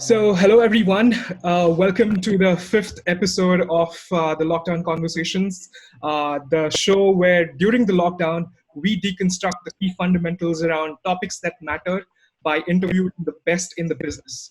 Hello everyone. Welcome to the fifth episode of the Lockdown Conversations, the show where during the lockdown we deconstruct the key fundamentals around topics that matter by interviewing the best in the business.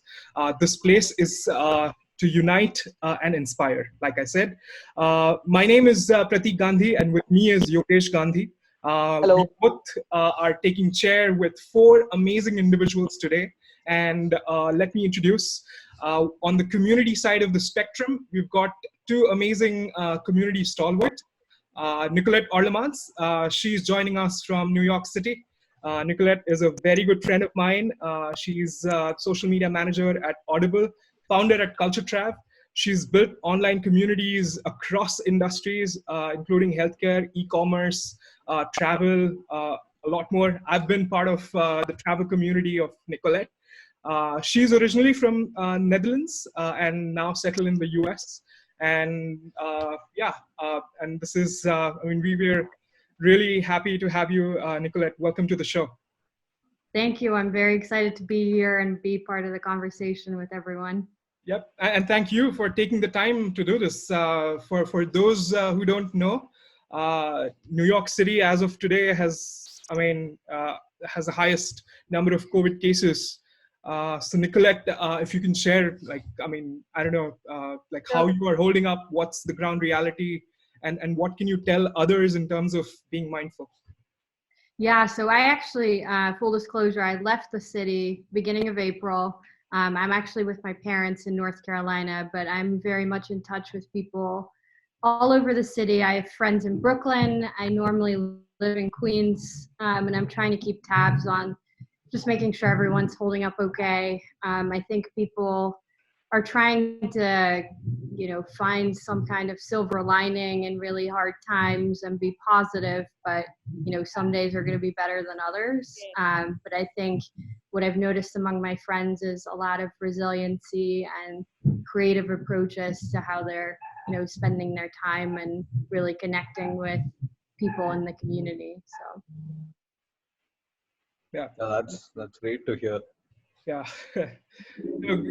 This place is to unite and inspire. Like I said, my name is Pratik Gandhi, and with me is Yogesh Gandhi. We Hello. both are taking chair with four amazing individuals today. And let me introduce, on the community side of the spectrum, we've got two amazing community stalwarts. Nicolette Orlemans, she's joining us from New York City. Nicolette is a very good friend of mine. She's a social media manager at Audible, founder at Culture Trav. She's built online communities across industries, including healthcare, e-commerce, travel, a lot more. I've been part of the travel community of Nicolette. She's originally from Netherlands and now settled in the US. And and this is, we were really happy to have you, Nicolette. Welcome to the show. Thank you. I'm very excited to be here and be part of the conversation with everyone. Yep, and thank you for taking the time to do this. For those who don't know, New York City as of today has the highest number of COVID cases. So Nicolette, if you can share, I don't know, how you are holding up, what's the ground reality, and what can you tell others in terms of being mindful? Yeah, so I actually, full disclosure, I left the city beginning of April. I'm actually with my parents in North Carolina, but I'm very much in touch with people all over the city. I have friends in Brooklyn. I normally live in Queens, and I'm trying to keep tabs on just making sure everyone's holding up okay. I think people are trying to, find some kind of silver lining in really hard times and be positive, but, some days are going to be better than others. But I think what I've noticed among my friends is a lot of resiliency and creative approaches to how they're, spending their time and really connecting with people in the community. So. Yeah, That's great to hear. Yeah,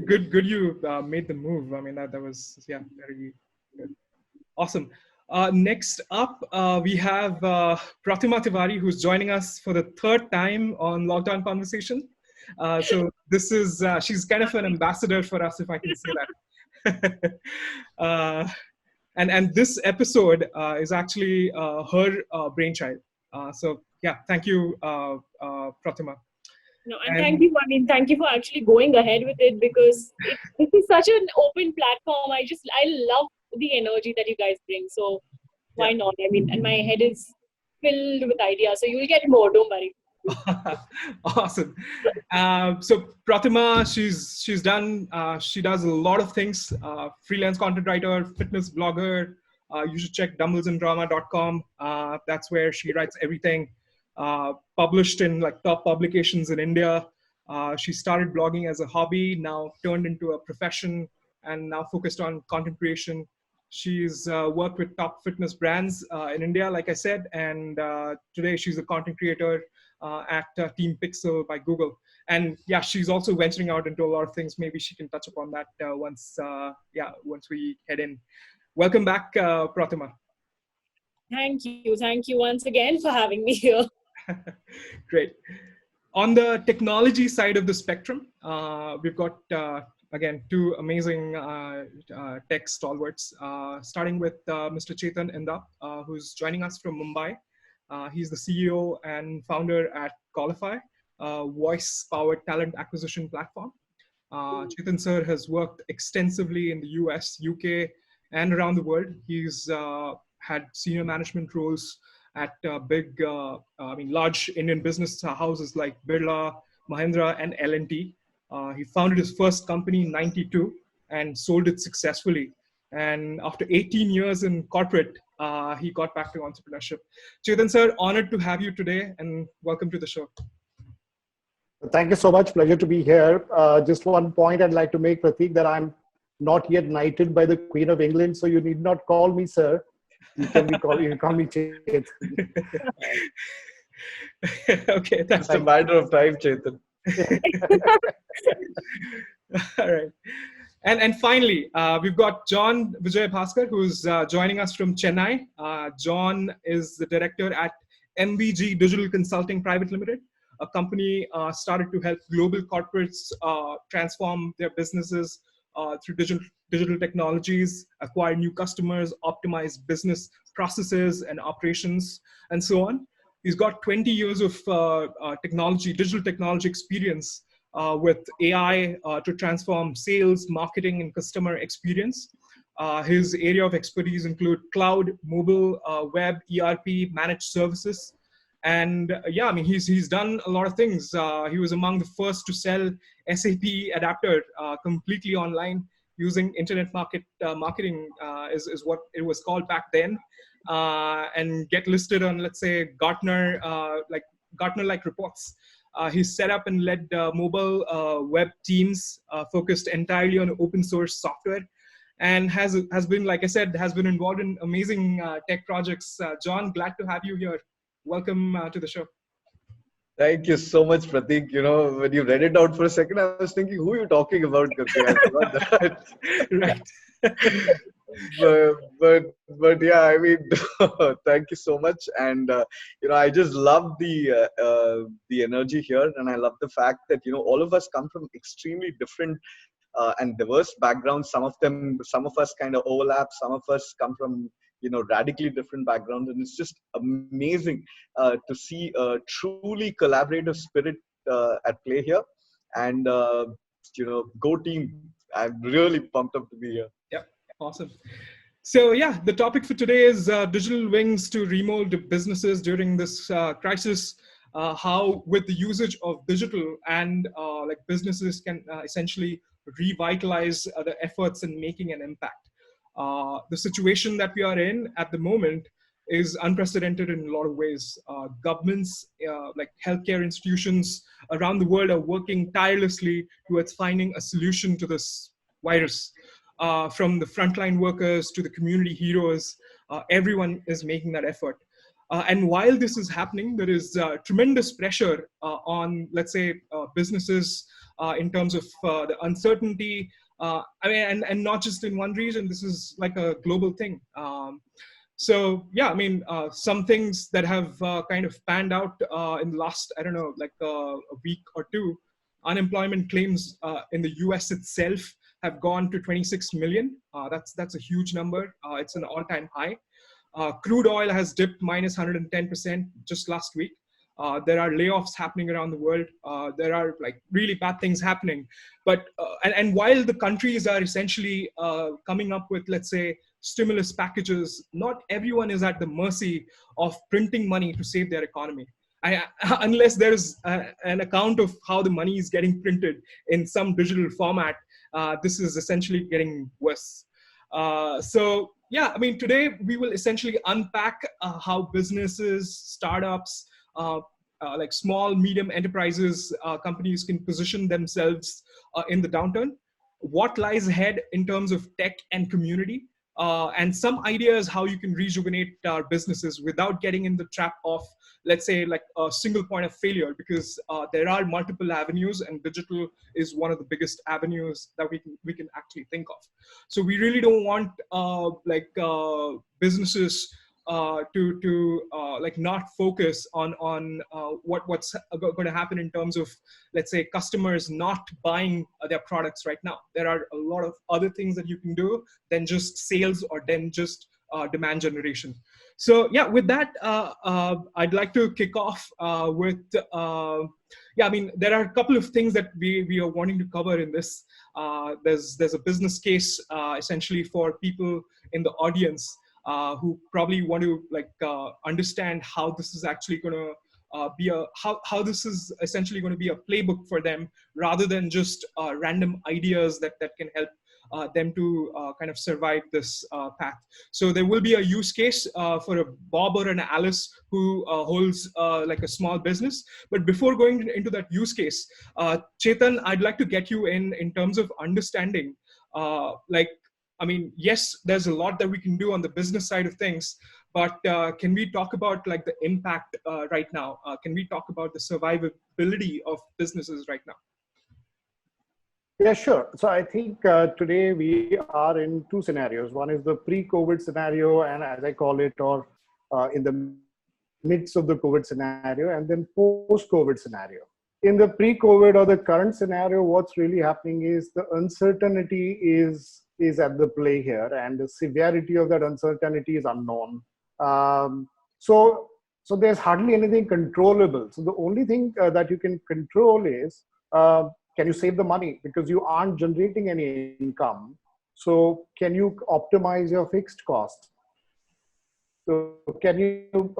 good. You made the move. I mean, that was very good. Awesome. Next up, we have Protima Tiwary, who's joining us for the third time on Lockdown Conversation. So this is she's kind of an ambassador for us, if I can say that. And this episode is actually her brainchild. So yeah, thank you, Protima. No, and thank you. Thank you for actually going ahead with it, because this is such an open platform. I love the energy that you guys bring. So why not? And my head is filled with ideas. So you will get more. Don't worry. Awesome. So Pratima, she's done. She does a lot of things. Freelance content writer, fitness blogger. You should check dumbbellsanddrama.com. That's where she writes everything. Published in top publications in India. She started blogging as a hobby, now turned into a profession, and now focused on content creation. She's worked with top fitness brands in India, like I said, and today she's a content creator at Team Pixel by Google. And yeah, she's also venturing out into a lot of things. Maybe she can touch upon that once we head in. Welcome back, Pratima. Thank you once again for having me here. Great. On the technology side of the spectrum, we've got, again, two amazing tech stalwarts, starting with Mr. Chetan Indap, who's joining us from Mumbai. He's the CEO and founder at Qualify, a voice-powered talent acquisition platform. Chetan sir has worked extensively in the US, UK, and around the world. He's had senior management roles at large Indian business houses like Birla, Mahindra, and L&T. He founded his first company in '92 and sold it successfully. And after 18 years in corporate, he got back to entrepreneurship. Chetan sir, honored to have you today, and welcome to the show. Thank you so much. Pleasure to be here. Just one point I'd like to make, Pratik, that I'm not yet knighted by the Queen of England, so you need not call me sir. You can call me Chetan. Okay, it's a matter of time, Chetan. All right. And finally, we've got John Vijay Bhasker, who's joining us from Chennai. John is the director at MVG Digital Consulting Private Limited, a company started to help global corporates transform their businesses through digital technologies, acquire new customers, optimize business processes and operations, and so on. He's got 20 years of digital technology experience with AI to transform sales, marketing, and customer experience. His area of expertise include cloud, mobile, web, ERP, managed services. And yeah, I mean, he's done a lot of things. He was among the first to sell SAP Adapter completely online using internet marketing is what it was called back then, and get listed on, let's say, Gartner-like reports. He set up and led mobile web teams focused entirely on open source software, and has been, like I said, has been involved in amazing tech projects. John, glad to have you here. Welcome to the show. Thank you so much, Pratik. You know, when you read it out for a second, I was thinking, who are you talking about? I forgot that. Right. but yeah, I mean, thank you so much. And you know, I just love the energy here, and I love the fact that, you know, all of us come from extremely different and diverse backgrounds. Some of us kind of overlap. Some of us come from, you know, radically different backgrounds, and it's just amazing to see a truly collaborative spirit at play here. And you know, go team! I'm really pumped up to be here. Yep, awesome. So yeah, the topic for today is digital wings to remold businesses during this crisis. How, with the usage of digital and like businesses can essentially revitalize the efforts in making an impact. The situation that we are in at the moment is unprecedented in a lot of ways. Governments, like healthcare institutions around the world are working tirelessly towards finding a solution to this virus. From the frontline workers to the community heroes, everyone is making that effort. And while this is happening, there is tremendous pressure on, let's say, businesses in terms of the uncertainty. I mean, and not just in one region. This is like a global thing. So yeah, I mean, some things that have kind of panned out in the last, I don't know, like a week or two. Unemployment claims in the US itself have gone to 26 million. That's a huge number. It's an all-time high. Crude oil has dipped minus 110% just last week. There are layoffs happening around the world. There are like really bad things happening. But and while the countries are essentially coming up with, let's say, stimulus packages, not everyone is at the mercy of printing money to save their economy. Unless there's an account of how the money is getting printed in some digital format, this is essentially getting worse. So yeah, I mean, today we will essentially unpack how businesses, startups, like small, medium enterprises, companies can position themselves in the downturn, what lies ahead in terms of tech and community, and some ideas how you can rejuvenate our businesses without getting in the trap of, let's say, like a single point of failure, because there are multiple avenues, and digital is one of the biggest avenues that we can actually think of. So we really don't want businesses to like not focus on what's going to happen in terms of, let's say, customers not buying their products right now. There are a lot of other things that you can do than just sales or then just demand generation. So yeah, with that, I'd like to kick off with yeah, I mean, there are a couple of things that we are wanting to cover in this. There's a business case essentially for people in the audience who probably want to understand how this is actually going to how this is essentially going to be a playbook for them, rather than just random ideas that can help them to kind of survive this path. So there will be a use case for a Bob or an Alice who holds like a small business. But before going into that use case, Chetan, I'd like to get you in terms of understanding, I mean, yes, there's a lot that we can do on the business side of things, but can we talk about like the impact right now? Can we talk about the survivability of businesses right now? Yeah, sure. So I think today we are in two scenarios. One is the pre-COVID scenario, and as I call it, or in the midst of the COVID scenario, and then post-COVID scenario. In the pre-COVID or the current scenario, what's really happening is the uncertainty is at the play here, and the severity of that uncertainty is unknown. Um, so so there's hardly anything controllable. So the only thing that you can control is can you save the money, because you aren't generating any income. So can you optimize your fixed costs? So can you,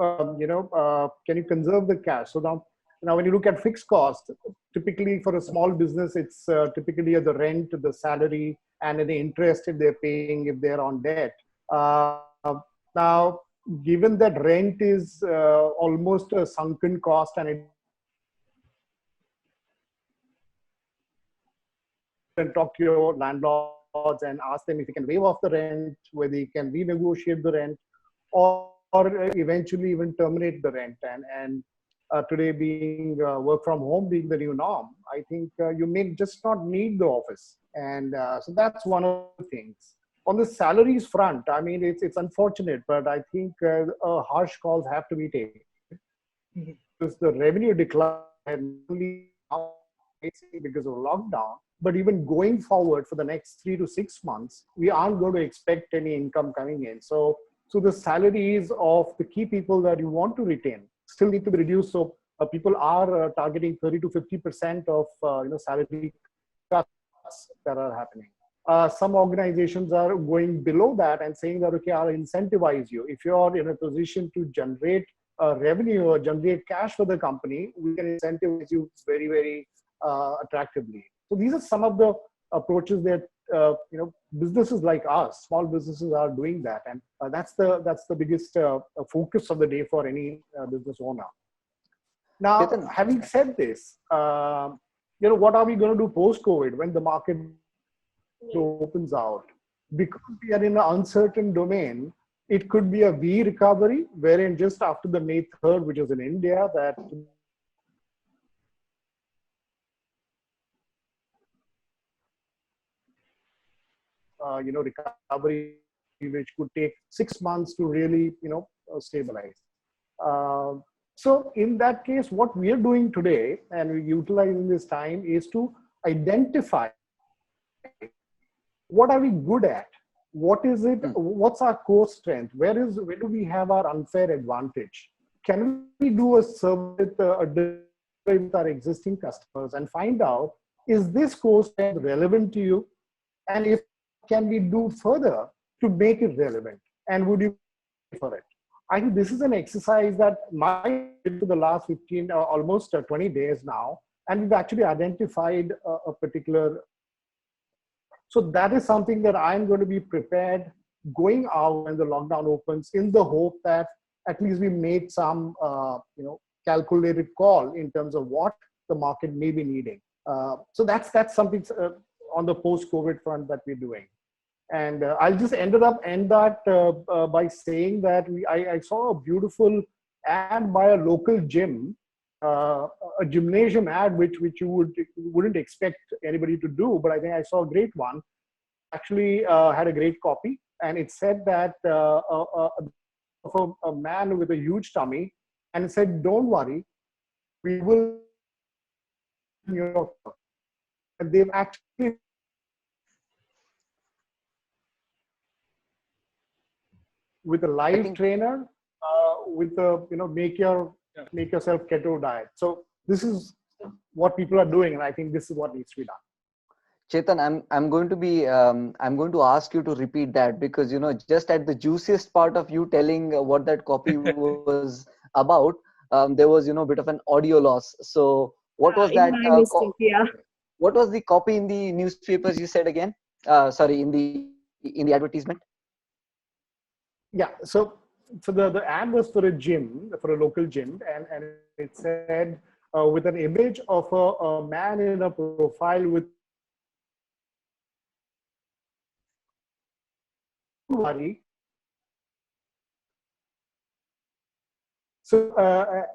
can you conserve the cash? So now when you look at fixed costs, typically for a small business, it's typically the rent, the salary, and the interest if they're paying if they're on debt. Now, given that rent is almost a sunken cost, and it can talk to your landlords and ask them if you can waive off the rent, whether you can renegotiate the rent, or eventually even terminate the rent. And today being work from home being the new norm, I think you may just not need the office. And so that's one of the things. On the salaries front, I mean, it's unfortunate, but I think harsh calls have to be taken. Because the revenue decline not only now because of lockdown, but even going forward for the next 3 to 6 months, we aren't going to expect any income coming in. So the salaries of the key people that you want to retain still need to be reduced. So people are targeting 30 to 50% of salary cuts that are happening. Some organizations are going below that and saying that, okay, I'll incentivize you. If you're in a position to generate revenue or generate cash for the company, we can incentivize you very, very attractively. So these are some of the approaches that businesses like us, small businesses, are doing that, and that's the biggest focus of the day for any business owner. Now, Chetan, having said this, what are we going to do post-COVID when the market opens out? Because we are in an uncertain domain, it could be a V recovery, wherein just after the May 3rd, which is in India, that recovery, which could take 6 months to really, stabilize. So in that case, what we are doing today, and we're utilizing this time, is to identify what are we good at, what is it, what's our core strength, where do we have our unfair advantage? Can we do a survey with our existing customers and find out, is this core strength relevant to you? And if can we do further to make it relevant? And would you pay for it? I think this is an exercise that I did for the last 15, almost 20 days now. And we've actually identified a particular. So that is something that I'm going to be prepared going out when the lockdown opens, in the hope that at least we made some, calculated call in terms of what the market may be needing. So that's something on the post-COVID front that we're doing. And I'll just end that by saying that I saw a beautiful ad by a local gym, a gymnasium ad, which you wouldn't expect anybody to do, but I think I saw a great one. Actually had a great copy, and it said that a man with a huge tummy, and it said, "Don't worry, we will." And they've actually with a live trainer, with a make yourself keto diet. So this is what people are doing, and I think this is what needs to be done. Chetan, I'm going to ask you to repeat that, because just at the juiciest part of you telling what that copy was about, there was a bit of an audio loss. So what was that? My mistake, yeah. What was the copy in the newspapers you said again? Sorry, in the advertisement. Yeah. So the ad was for a gym, for a local gym, and it said with an image of a man in a profile with worry. So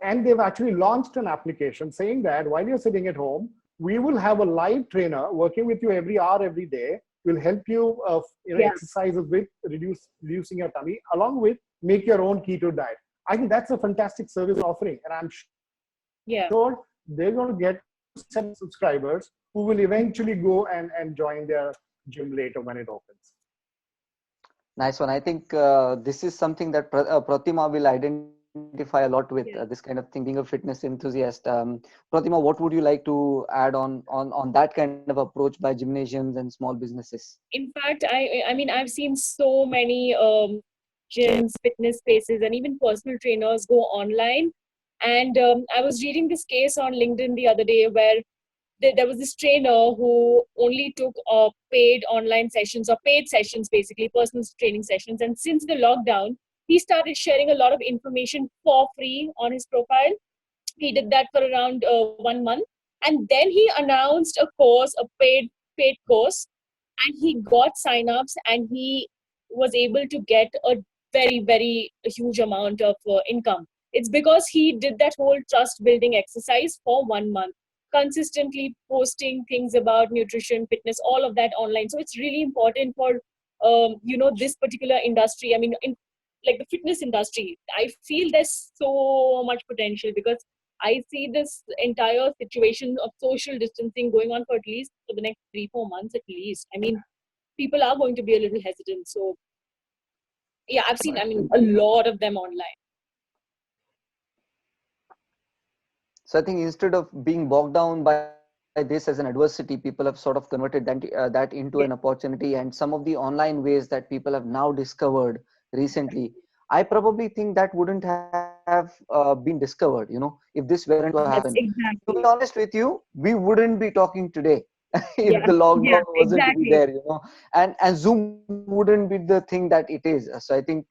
and they've actually launched an application saying that while you're sitting at home, we will have a live trainer working with you every hour, every day. Will help you, Yeah. exercises with reducing your tummy, along with make your own keto diet. I think that's a fantastic service offering, and I'm Yeah. sure they're going to get set of subscribers who will eventually go and join their gym later when it opens. Nice one. I think this is something that Pratima will identify a lot with, this kind of thing, being a fitness enthusiast. Pratima, what would you like to add on that kind of approach by gymnasiums and small businesses? In fact, I mean, I've seen so many gyms, fitness spaces, and even personal trainers go online. And I was reading this case on LinkedIn the other day where there was this trainer who only took paid online sessions or paid sessions, basically personal training sessions. And since the lockdown, he started sharing a lot of information for free on his profile. He did that for around 1 month, and then he announced a course, a paid course, and he got signups, and he was able to get a very huge amount of income. It's because he did that whole trust building exercise for 1 month, consistently posting things about nutrition, fitness, all of that online. So it's really important for this particular industry. I mean, in like the fitness industry, I feel there's so much potential, because I see this entire situation of social distancing going on for at least for the next 3-4 months at least. I mean, people are going to be a little hesitant. So yeah, I've seen, I mean, a lot of them online. So I think instead of being bogged down by this as an adversity, people have sort of converted that into an Yeah. opportunity. And some of the online ways that people have now discovered recently, I probably think that wouldn't have been discovered, if this weren't to happen. That's To be exactly. honest with you, we wouldn't be talking today if Yeah. the lockdown Yeah, wasn't to be exactly. there, and Zoom wouldn't be the thing that it is. So I think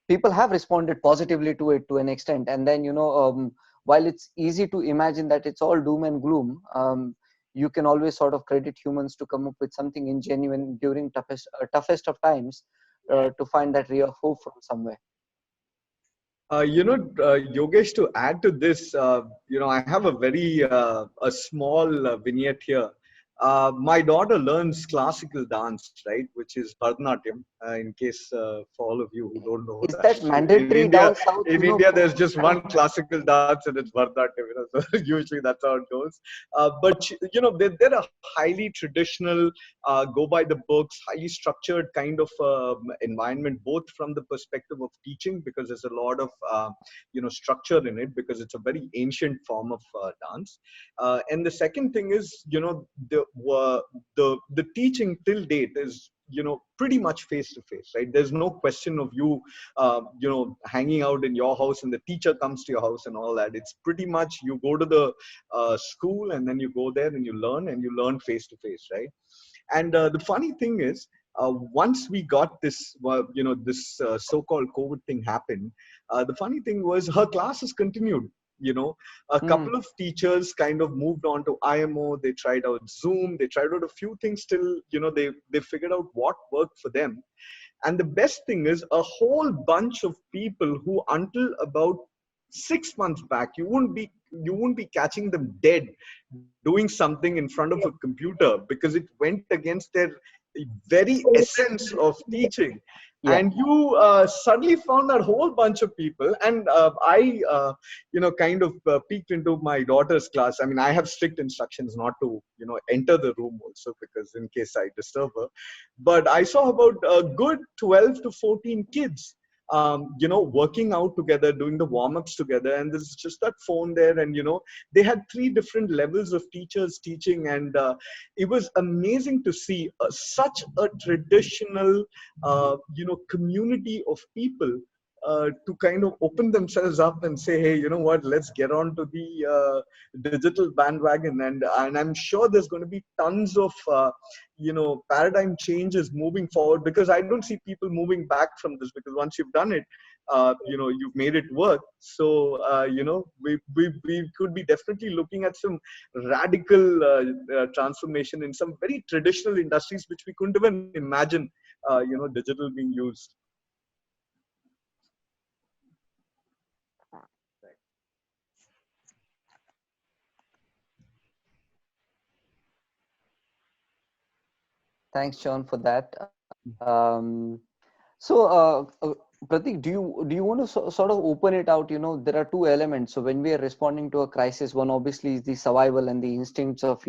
people have responded positively to it to an extent. And then while it's easy to imagine that it's all doom and gloom, you can always sort of credit humans to come up with something ingenuine during toughest of times, to find that ray of hope from somewhere. Yogesh, to add to this, I have a very a small vignette here. My daughter learns classical dance, right, which is Bharatanatyam. In case for all of you who don't know Is that, that mandatory down south? In India, there's just one classical dance, and it's Bharatanatyam. So usually that's how it goes. They're a highly traditional, go by the books, highly structured kind of environment, both from the perspective of teaching, because there's a lot of structure in it, because it's a very ancient form of dance. And the second thing is, the teaching till date is pretty much face to face, right? There's no question of you hanging out in your house and the teacher comes to your house and all that. It's pretty much you go to the school, and then you go there and you learn face to face, right? And the funny thing is, once we got this, this so-called COVID thing happened, the funny thing was her classes continued. A couple of teachers kind of moved on to IMO. They tried out Zoom. They tried out a few things till, they figured out what worked for them. And the best thing is, a whole bunch of people who until about 6 months back, you wouldn't be catching them dead doing something in front of a computer, because it went against their very essence of teaching. Yeah. And you suddenly found that whole bunch of people. And I kind of peeked into my daughter's class. I mean, I have strict instructions not to enter the room also, because in case I disturb her. But I saw about a good 12 to 14 kids working out together, doing the warm-ups together. And there's just that phone there. And they had 3 different levels of teachers teaching. And it was amazing to see such a traditional community of people to kind of open themselves up and say, hey, you know what, let's get on to the digital bandwagon. And I'm sure there's going to be tons of paradigm changes moving forward, because I don't see people moving back from this, because once you've done it, you've made it work. So we could be definitely looking at some radical transformation in some very traditional industries which we couldn't even imagine digital being used. Thanks, John, for that. Um, so, Pratik, do you want to sort of open it out? There are two elements. So when we are responding to a crisis, one obviously is the survival and the instincts of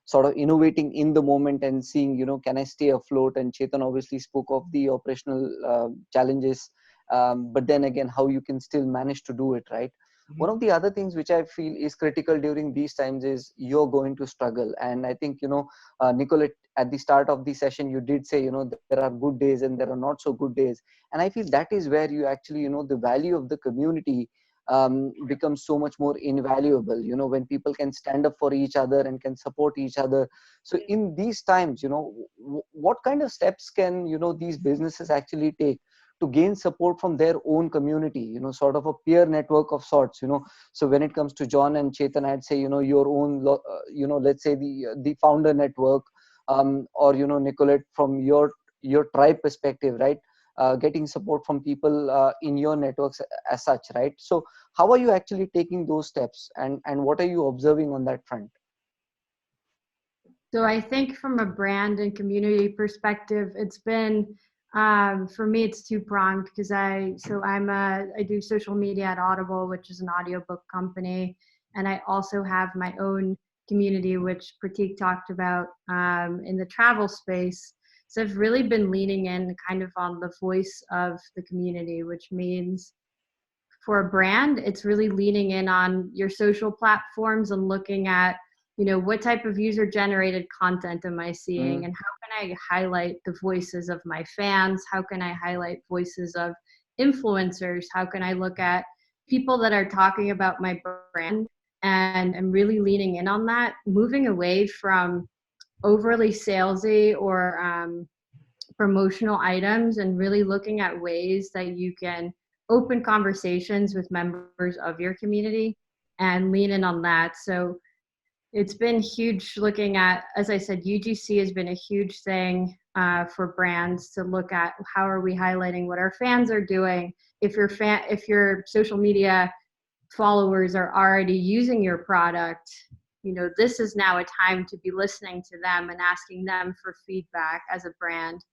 sort of innovating in the moment and seeing can I stay afloat? And Chetan obviously spoke of the operational challenges, but then again how you can still manage to do it, right? One of the other things which I feel is critical during these times is you're going to struggle. And I think Nicolette, at the start of the session you did say there are good days and there are not so good days, and I feel that is where you actually the value of the community becomes so much more invaluable when people can stand up for each other and can support each other. So in these times what kind of steps can these businesses actually take to gain support from their own community, sort of a peer network of sorts. So when it comes to John and Chetan, I'd say your own let's say the founder network, or Nicolette, from your tribe perspective, right? Getting support from people in your networks as such, right? So how are you actually taking those steps, and what are you observing on that front? So I think from a brand and community perspective, it's been for me it's two-pronged, because I do social media at Audible, which is an audiobook company, and I also have my own community, which Pratik talked about, in the travel space. So I've really been leaning in kind of on the voice of the community, which means for a brand, it's really leaning in on your social platforms and looking at, what type of user generated content am I seeing, and how can I highlight the voices of my fans? How can I highlight voices of influencers? How can I look at people that are talking about my brand? And I'm really leaning in on that, moving away from overly salesy or promotional items, and really looking at ways that you can open conversations with members of your community and lean in on that. So it's been huge looking at, as I said, UGC has been a huge thing for brands to look at how are we highlighting what our fans are doing. If your social media followers are already using your product, this is now a time to be listening to them and asking them for feedback as a brand,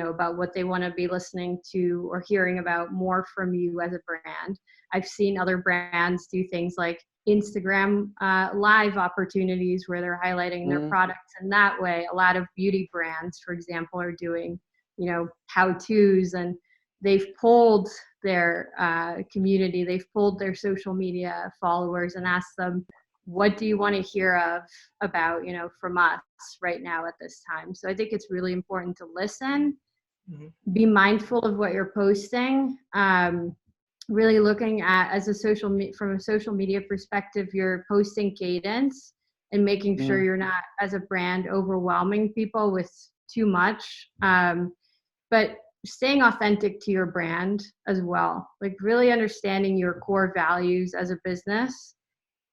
about what they want to be listening to or hearing about more from you as a brand. I've seen other brands do things like Instagram live opportunities where they're highlighting their products in that way. A lot of beauty brands, for example, are doing, how-tos, and they've polled their community, they've polled their social media followers and asked them, what do you want to hear about, from us right now at this time? So I think it's really important to listen, be mindful of what you're posting, really looking at, from a social media perspective, your posting cadence, and making sure you're not, as a brand, overwhelming people with too much, but staying authentic to your brand as well, like really understanding your core values as a business.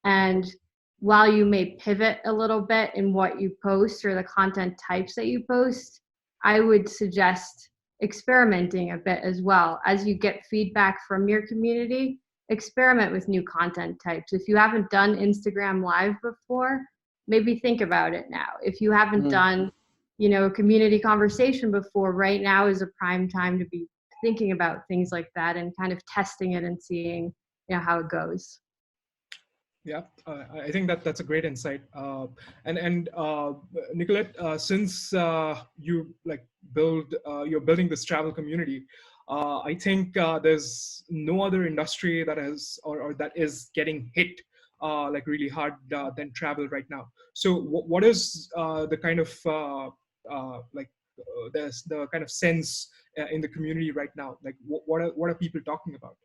And while you may pivot a little bit in what you post or the content types that you post, I would suggest experimenting a bit as well. As you get feedback from your community, experiment with new content types. If you haven't done Instagram Live before, maybe think about it now. If you haven't done, a community conversation before, right now is a prime time to be thinking about things like that and kind of testing it and seeing, how it goes. Yeah, I think that's a great insight. And Nicolette, since you're building this travel community, I think there's no other industry that has or that is getting hit like really hard than travel right now. So what is the kind of there's the kind of sense in the community right now? Like what are people talking about?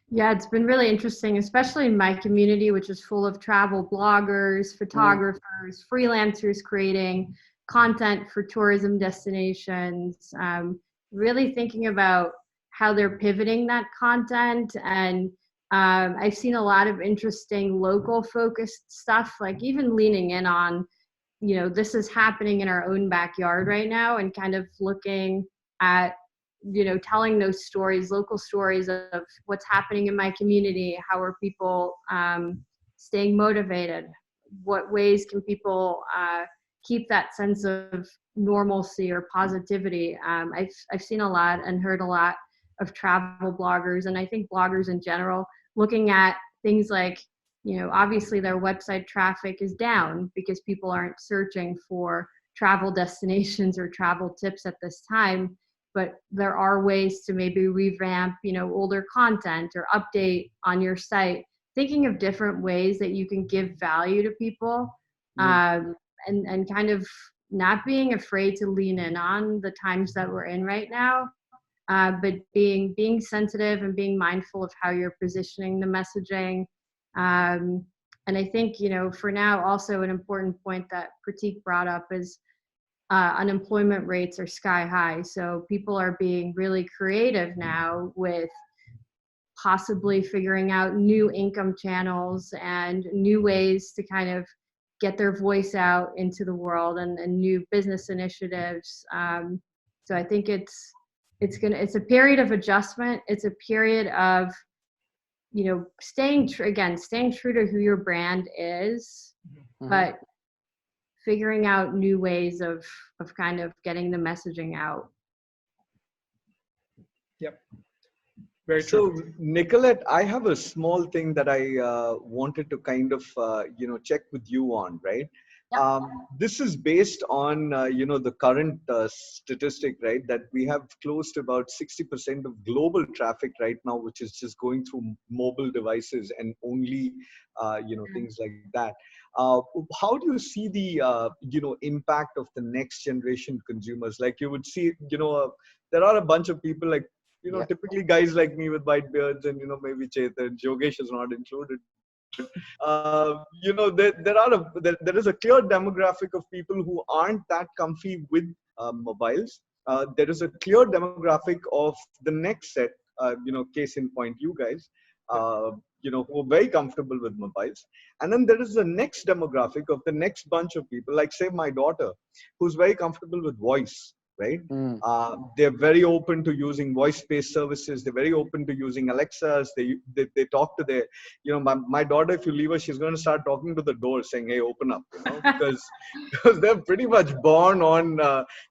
Yeah, it's been really interesting, especially in my community, which is full of travel bloggers, photographers, freelancers creating content for tourism destinations, really thinking about how they're pivoting that content. And I've seen a lot of interesting local focused stuff, like even leaning in on, this is happening in our own backyard right now, and kind of looking at, telling those stories, local stories of what's happening in my community. How are people staying motivated? What ways can people keep that sense of normalcy or positivity. I've seen a lot and heard a lot of travel bloggers, and I think bloggers in general, looking at things like, obviously their website traffic is down because people aren't searching for travel destinations or travel tips at this time, but there are ways to maybe revamp, older content or update on your site, thinking of different ways that you can give value to people, and kind of not being afraid to lean in on the times that we're in right now, but being sensitive and being mindful of how you're positioning the messaging. And I think, for now, also an important point that Pratik brought up is unemployment rates are sky high. So people are being really creative now with possibly figuring out new income channels and new ways to kind of get their voice out into the world, and new business initiatives. So I think it's a period of adjustment. It's a period of, staying true to who your brand is, but figuring out new ways of kind of getting the messaging out. Yep. Very So, true. Nicolette, I have a small thing that I wanted to kind of, check with you on, right? Yep. This is based on, the current statistic, right? That we have close to about 60% of global traffic right now, which is just going through mobile devices and only, things like that. How do you see the, impact of the next generation consumers? Like you would see, there are a bunch of people like, typically guys like me with white beards and, maybe Chetan, Yogesh is not included. There is a clear demographic of people who aren't that comfy with mobiles. There is a clear demographic of the next set, case in point, you guys, who are very comfortable with mobiles. And then there is the next demographic of the next bunch of people, like say my daughter, who's very comfortable with voice. Right? They're very open to using voice-based services. They're very open to using Alexas. They talk to their, my daughter, if you leave her, she's going to start talking to the door saying, hey, open up, because they're pretty much born on,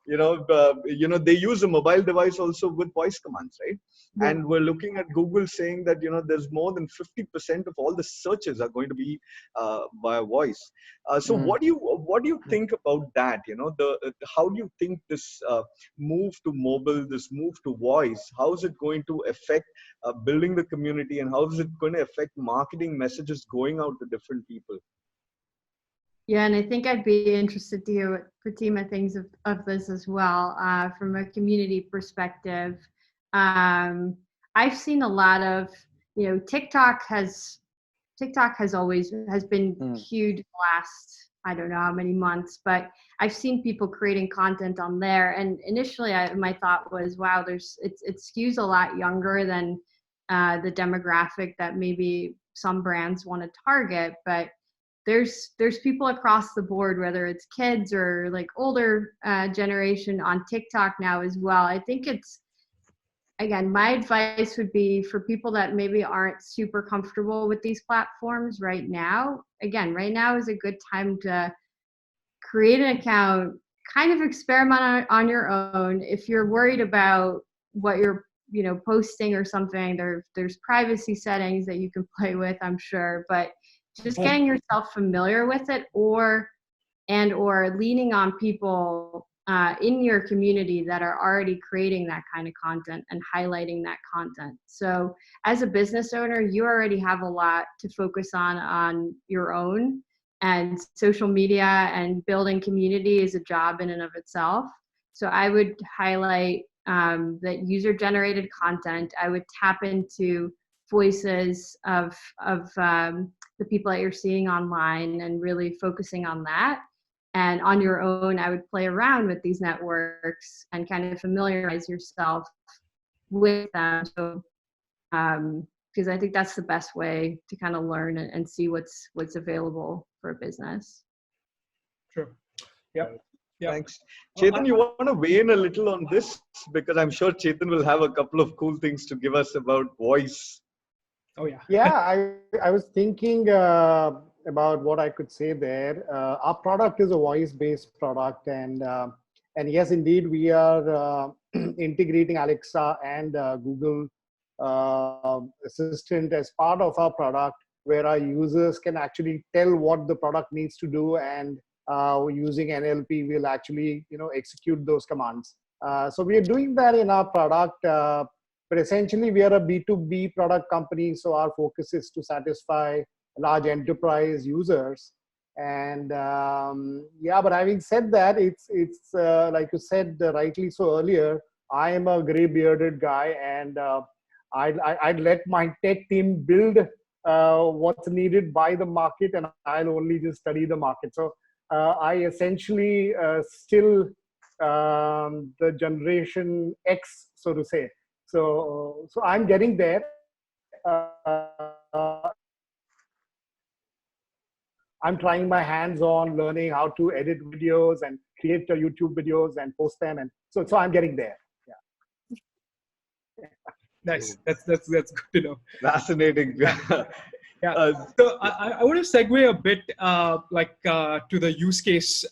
they use a mobile device also with voice commands, right? Yeah. And we're looking at Google saying that, there's more than 50% of all the searches are going to be via voice. So what do you think about that? How do you think this move to mobile, this move to voice, how is it going to affect building the community, and how is it going to affect marketing messages going out to different people? Yeah, and I think I'd be interested to hear what Protima thinks of this as well, from a community perspective. I've seen a lot of, TikTok has been huge the last, I don't know how many months, but I've seen people creating content on there. And initially my thought was, wow, it skews a lot younger than the demographic that maybe some brands want to target. But there's people across the board, whether it's kids or like older generation on TikTok now as well. I think again, my advice would be for people that maybe aren't super comfortable with these platforms right now. Again, right now is a good time to create an account, kind of experiment on your own. If you're worried about what you're, posting or something, there's privacy settings that you can play with, I'm sure, but just getting yourself familiar with it, or leaning on people in your community that are already creating that kind of content and highlighting that content. So as a business owner, you already have a lot to focus on your own, and social media and building community is a job in and of itself. So I would highlight that user-generated content. I would tap into voices of the people that you're seeing online and really focusing on that. And on your own, I would play around with these networks and kind of familiarize yourself with them. So, because I think that's the best way to kind of learn and see what's available for a business. True. Yep. Thanks. Chetan, you want to weigh in a little on this? Because I'm sure Chetan will have a couple of cool things to give us about voice. Oh, yeah. Yeah, I was thinking, about what I could say there. Our product is a voice-based product, and yes, indeed, we are integrating Alexa and Google Assistant as part of our product, where our users can actually tell what the product needs to do, and using NLP, we'll actually execute those commands. So we are doing that in our product. But essentially, we are a B2B product company, so our focus is to satisfy large enterprise users. And yeah, but having said that, it's like you said rightly so earlier, I am a gray bearded guy, and I'd let my tech team build what's needed by the market, and I'll only just study the market. So I essentially still the generation X, so to say. So I'm getting there. I'm trying my hands on learning how to edit videos and create YouTube videos and post them, and so I'm getting there. Yeah. Nice. That's good to know. Fascinating. Yeah. So I want to segue a bit, to the use case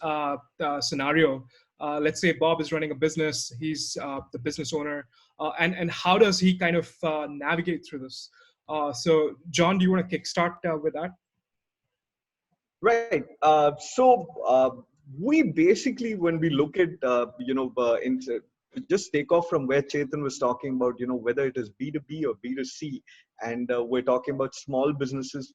scenario. Let's say Bob is running a business. He's the business owner, and how does he kind of navigate through this? So, John, do you want to kickstart with that? Right. We basically, when we look at, just take off from where Chetan was talking about, whether it is B2B or B2C, and we're talking about small businesses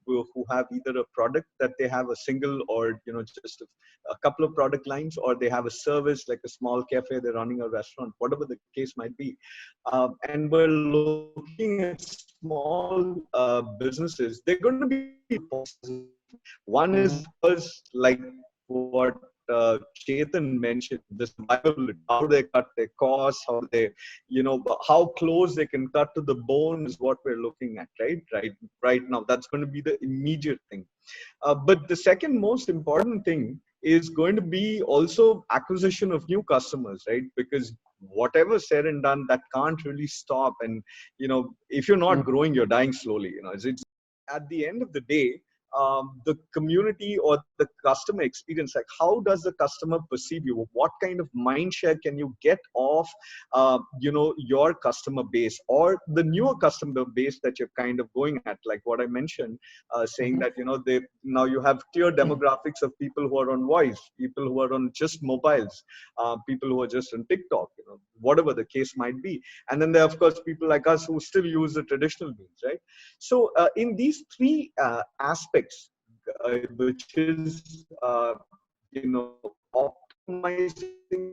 who have either a product that they have a single, or just a couple of product lines, or they have a service like a small cafe, they're running a restaurant, whatever the case might be. And we're looking at small businesses. They're going to be possible. One is like what Chetan mentioned, the survivability, how they cut their costs, how they, how close they can cut to the bone is what we're looking at, right now. That's going to be the immediate thing. But the second most important thing is going to be also acquisition of new customers, right? Because whatever said and done, that can't really stop. And, if you're not growing, you're dying slowly. It's at the end of the day, the community or the customer experience, like how does the customer perceive you? What kind of mind share can you get off your customer base, or the newer customer base that you're kind of going at, like what I mentioned, saying that now you have clear demographics of people who are on voice, people who are on just mobiles, people who are just on TikTok, whatever the case might be. And then there are, of course, people like us who still use the traditional means, right? So in these three aspects, which is optimizing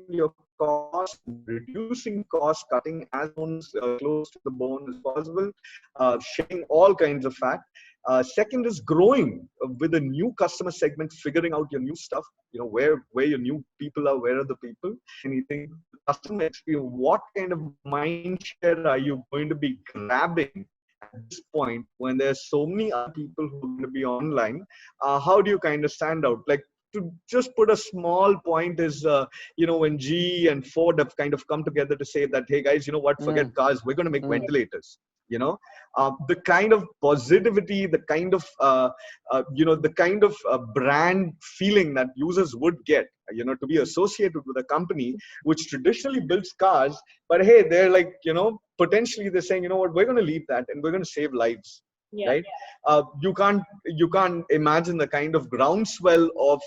your cost, reducing cost, cutting as close to the bone as possible, shedding all kinds of fat. Second is growing with a new customer segment, figuring out your new stuff, where your new people are, where are the people, anything, customer experience, what kind of mind share are you going to be grabbing at this point when there's so many other people who are going to be online? How do you kind of stand out? Like, to just put a small point is, when GE and Ford have kind of come together to say that, hey guys, forget cars, we're going to make ventilators. The kind of positivity, the kind of brand feeling that users would get, to be associated with a company which traditionally builds cars, but hey, they're like, potentially they're saying, what, we're going to leave that and we're going to save lives. Yeah. Right? You can't imagine the kind of groundswell of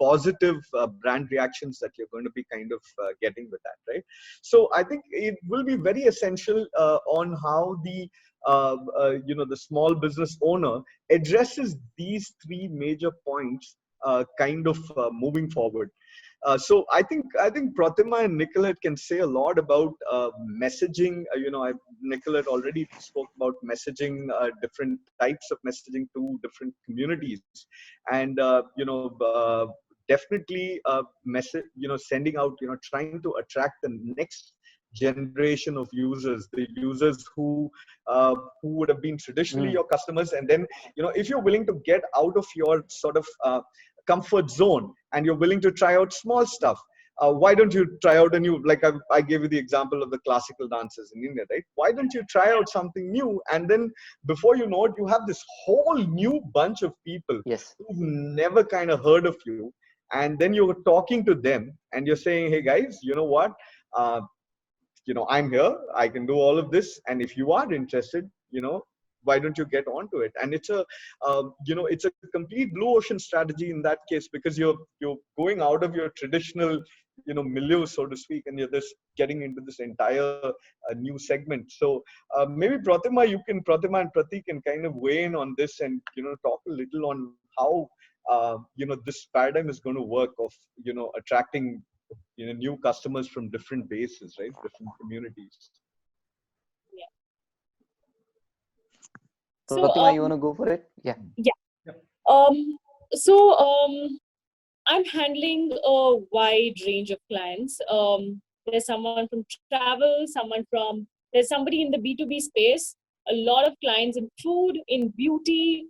positive brand reactions that you're going to be kind of getting with that, right? So I think it will be very essential on how the the small business owner addresses these three major points, moving forward. So I think Protima and Nicolette can say a lot about messaging. Nicolette already spoke about messaging, different types of messaging to different communities, and definitely message. Sending out. Trying to attract the next generation of users, the users who would have been traditionally your customers, and then if you're willing to get out of your sort of comfort zone and you're willing to try out small stuff, why don't you try out a new, like I gave you the example of the classical dances in India, right? Why don't you try out something new? And then before you know it, you have this whole new bunch of people Yes. who've never kind of heard of you. And then you're talking to them and you're saying, hey guys, you know what? I'm here, I can do all of this. And if you are interested, why don't you get onto it? And it's it's a complete blue ocean strategy in that case, because you're going out of your traditional, milieu, so to speak, and you're just getting into this entire new segment. So maybe Pratima and Pratik can kind of weigh in on this and, talk a little on how, this paradigm is going to work of, attracting new customers from different bases, right? Different communities. Yeah. Pratima, you want to go for it? Yeah. Yeah. So I'm handling a wide range of clients. There's someone from travel, there's somebody in the B2B space, a lot of clients in food, in beauty.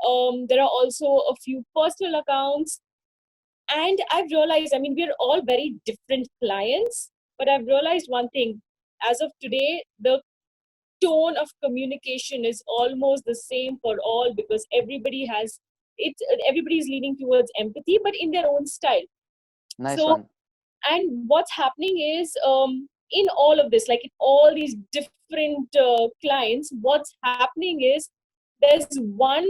There are also a few personal accounts. And I've realized, we're all very different clients, but I've realized one thing. As of today, the tone of communication is almost the same for all, because everybody's leaning towards empathy, but in their own style. Nice So, one. and what's happening is, in all of this, like in all these different clients, what's happening is there's one,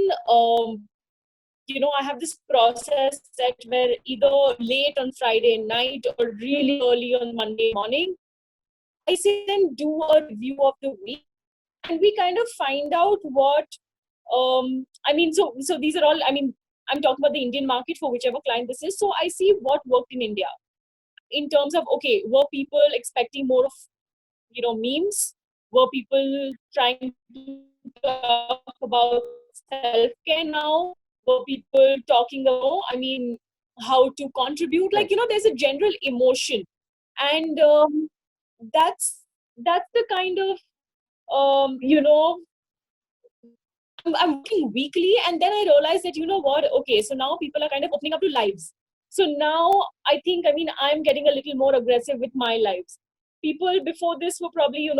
I have this process set where either late on Friday night or really early on Monday morning, I sit and do a review of the week, and we kind of find out what, so these are all, I'm talking about the Indian market for whichever client this is. So I see what worked in India in terms of, okay, were people expecting more of, memes? Were people trying to talk about self-care now? Were people talking about, how to contribute? Like, there's a general emotion. And that's the kind of, I'm working weekly, and then I realized that, what, okay, so now people are kind of opening up to lives. So now I think, I'm getting a little more aggressive with my lives. People before this were probably,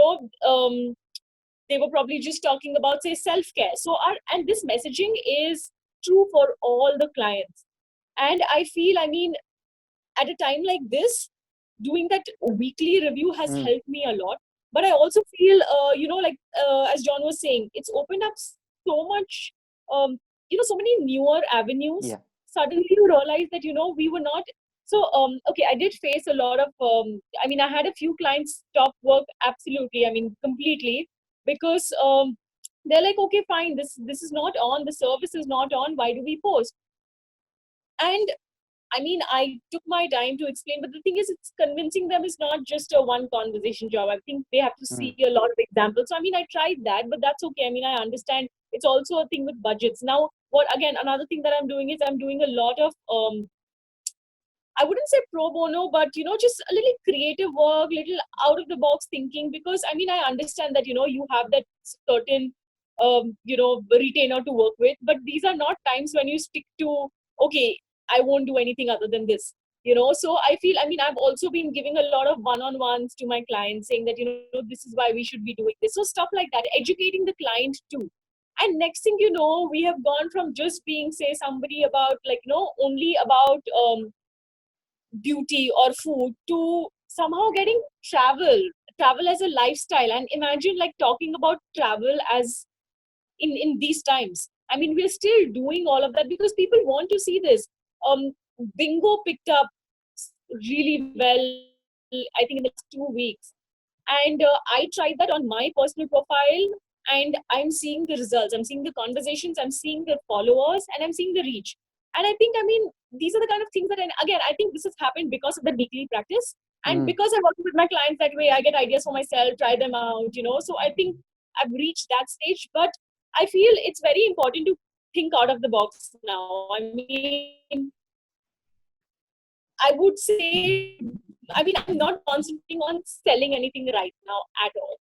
they were probably just talking about, say, self-care. So and this messaging is true for all the clients. And I feel, at a time like this, doing that weekly review has helped me a lot. But I also feel, as John was saying, it's opened up so much, so many newer avenues. Yeah. Suddenly you realize that, we were not. So, okay, I did face a lot of, I had a few clients stop work, absolutely, completely, because they're like, okay, fine, this is not on, the service is not on, why do we post? And I took my time to explain, but the thing is, it's convincing them is not just a one conversation job. I think they have to see a lot of examples. So, I tried that, but that's okay. I understand it's also a thing with budgets. Now, another thing that I'm doing is I'm doing a lot of, I wouldn't say pro bono, but, just a little creative work, little out of the box thinking, because, I understand that, you have that certain, retainer to work with, but these are not times when you stick to, okay, I won't do anything other than this, So I feel, I've also been giving a lot of one-on-ones to my clients, saying that, this is why we should be doing this. So stuff like that, educating the client too. And next thing you know, we have gone from just being, say, somebody about, like, only about beauty or food, to somehow getting travel as a lifestyle. And imagine, like, talking about travel as in these times. We're still doing all of that because people want to see this. Bingo picked up really well, I think, in the last 2 weeks. And I tried that on my personal profile, and I'm seeing the results. I'm seeing the conversations, I'm seeing the followers, and I'm seeing the reach. And I think, these are the kind of things that, again, I think this has happened because of the weekly practice. And because I work with my clients that way, I get ideas for myself, try them out, So I think I've reached that stage. But I feel it's very important to think out of the box now. I would say, I'm not concentrating on selling anything right now at all.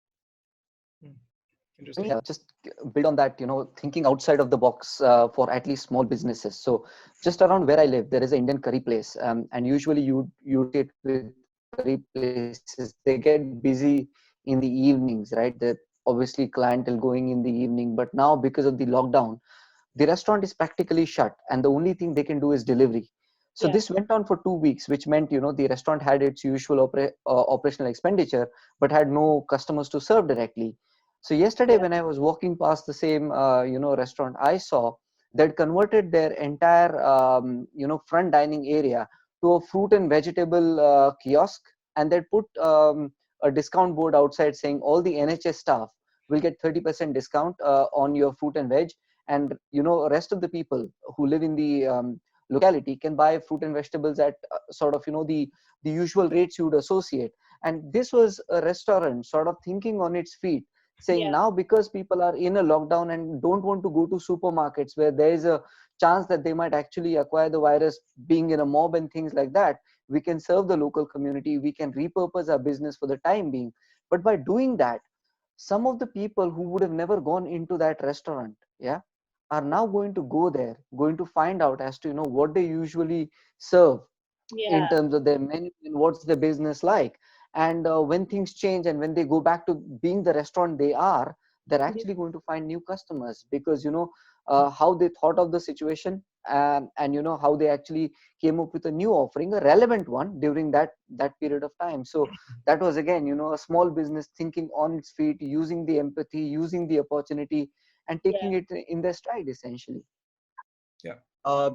Interesting. Just build on that, thinking outside of the box for at least small businesses. So just around where I live, there is an Indian curry place, and usually you sit with curry places, they get busy in the evenings, right? The obviously clientele going in the evening, but now because of the lockdown, the restaurant is practically shut, and the only thing they can do is delivery. So Yeah. this went on for 2 weeks, which meant the restaurant had its usual operational expenditure, but had no customers to serve directly. So yesterday, Yeah. when I was walking past the same restaurant, I saw that converted their entire front dining area to a fruit and vegetable kiosk, and they put a discount board outside saying all the NHS staff will get 30% discount on your fruit and veg, and rest of the people who live in the locality can buy fruit and vegetables at sort of the usual rates you would associate. And this was a restaurant sort of thinking on its feet, saying Yeah. now because people are in a lockdown and don't want to go to supermarkets where there is a chance that they might actually acquire the virus being in a mob and things like that, we can serve the local community, we can repurpose our business for the time being. But by doing that, some of the people who would have never gone into that restaurant, yeah, are now going to go there, going to find out as to what they usually serve Yeah. in terms of their menu and what's the business like. And when things change and when they go back to being the restaurant they are, they're Yeah. actually going to find new customers, because how they thought of the situation, and how they actually came up with a new offering, a relevant one during that period of time. So that was again a small business thinking on its feet, using the empathy, using the opportunity, and Yeah. taking it in their stride essentially. Yeah. Uh,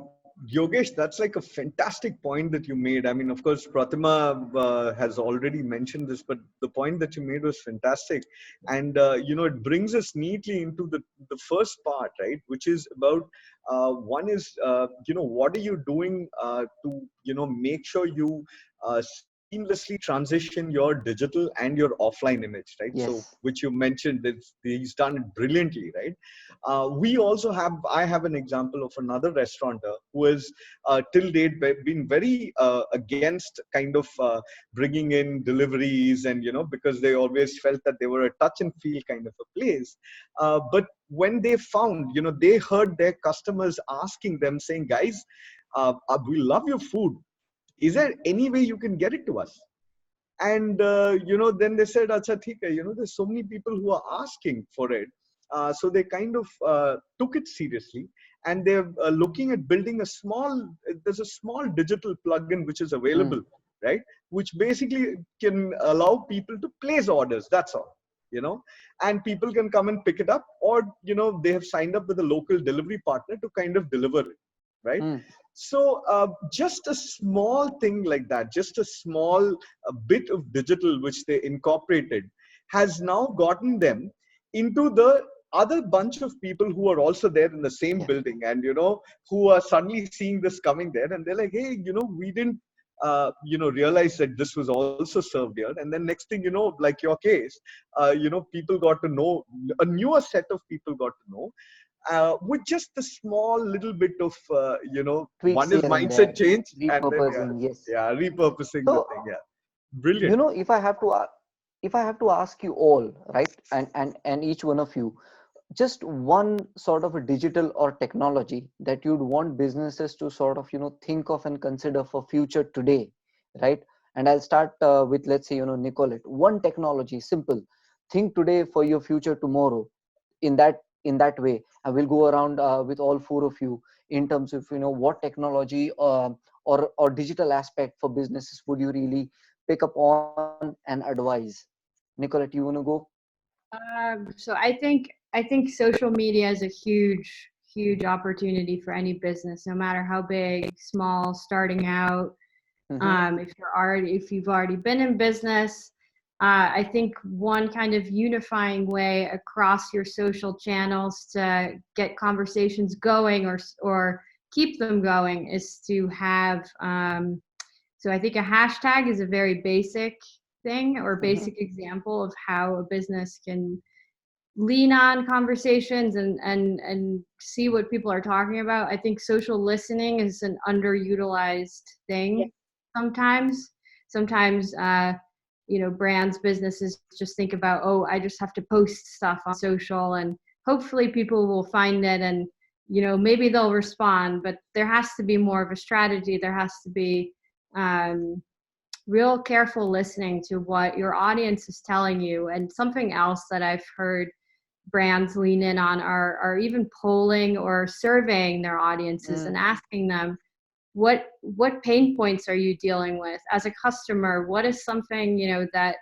Yogesh, that's like a fantastic point that you made. I mean, of course, Pratima has already mentioned this, but the point that you made was fantastic. And, it brings us neatly into the first part, right? Which is about one is, what are you doing to, make sure you seamlessly transition your digital and your offline image, right? So, Yes. which you mentioned, that he's done it brilliantly, right? We also I have an example of another restaurateur who has till date been very against kind of bringing in deliveries, and because they always felt that they were a touch and feel kind of a place. But when they found, they heard their customers asking them, saying, guys, we love your food, is there any way you can get it to us? And then they said, acha theek hai, there's so many people who are asking for it. So they kind of took it seriously, and they're looking at building there's a small digital plugin which is available, Mm. right? Which basically can allow people to place orders, that's all, and people can come and pick it up, or they have signed up with a local delivery partner to kind of deliver it, right? Mm. So just a small thing like that, just a small bit of digital which they incorporated, has now gotten them into the other bunch of people who are also there in the same Yeah. building, and who are suddenly seeing this coming there, and they're like, hey, we didn't realize that this was also served here. And then next thing like your case, people got to know, a newer set of people got to know, with just a small little bit of Tweaks one is here and there, mindset change, and then repurposing. Yes. repurposing the So thing. Yeah, brilliant. if I have to ask you all, right, and each one of you, just one sort of a digital or technology that you'd want businesses to sort of think of and consider for future today, right? And I'll start with, let's say, Nicolette. One technology, simple, think today for your future tomorrow, in that way. I will go around with all four of you in terms of what technology or digital aspect for businesses would you really pick up on and advise. Nicolette, you want to go? So I think social media is a huge opportunity for any business, no matter how big, small, starting out. Mm-hmm. If you've already been in business, I think one kind of unifying way across your social channels to get conversations going or keep them going is to have. So I think a hashtag is a very basic thing or Mm-hmm. basic example of how a business can lean on conversations and see what people are talking about. I think social listening is an underutilized Yeah. thing sometimes. brands, businesses just think about, oh, I just have to post stuff on social and hopefully people will find it and, maybe they'll respond, but there has to be more of a strategy. There has to be real careful listening to what your audience is telling you. And something else that I've heard brands lean in on are even polling or surveying their audiences and asking them, what pain points are you dealing with as a customer? What is something that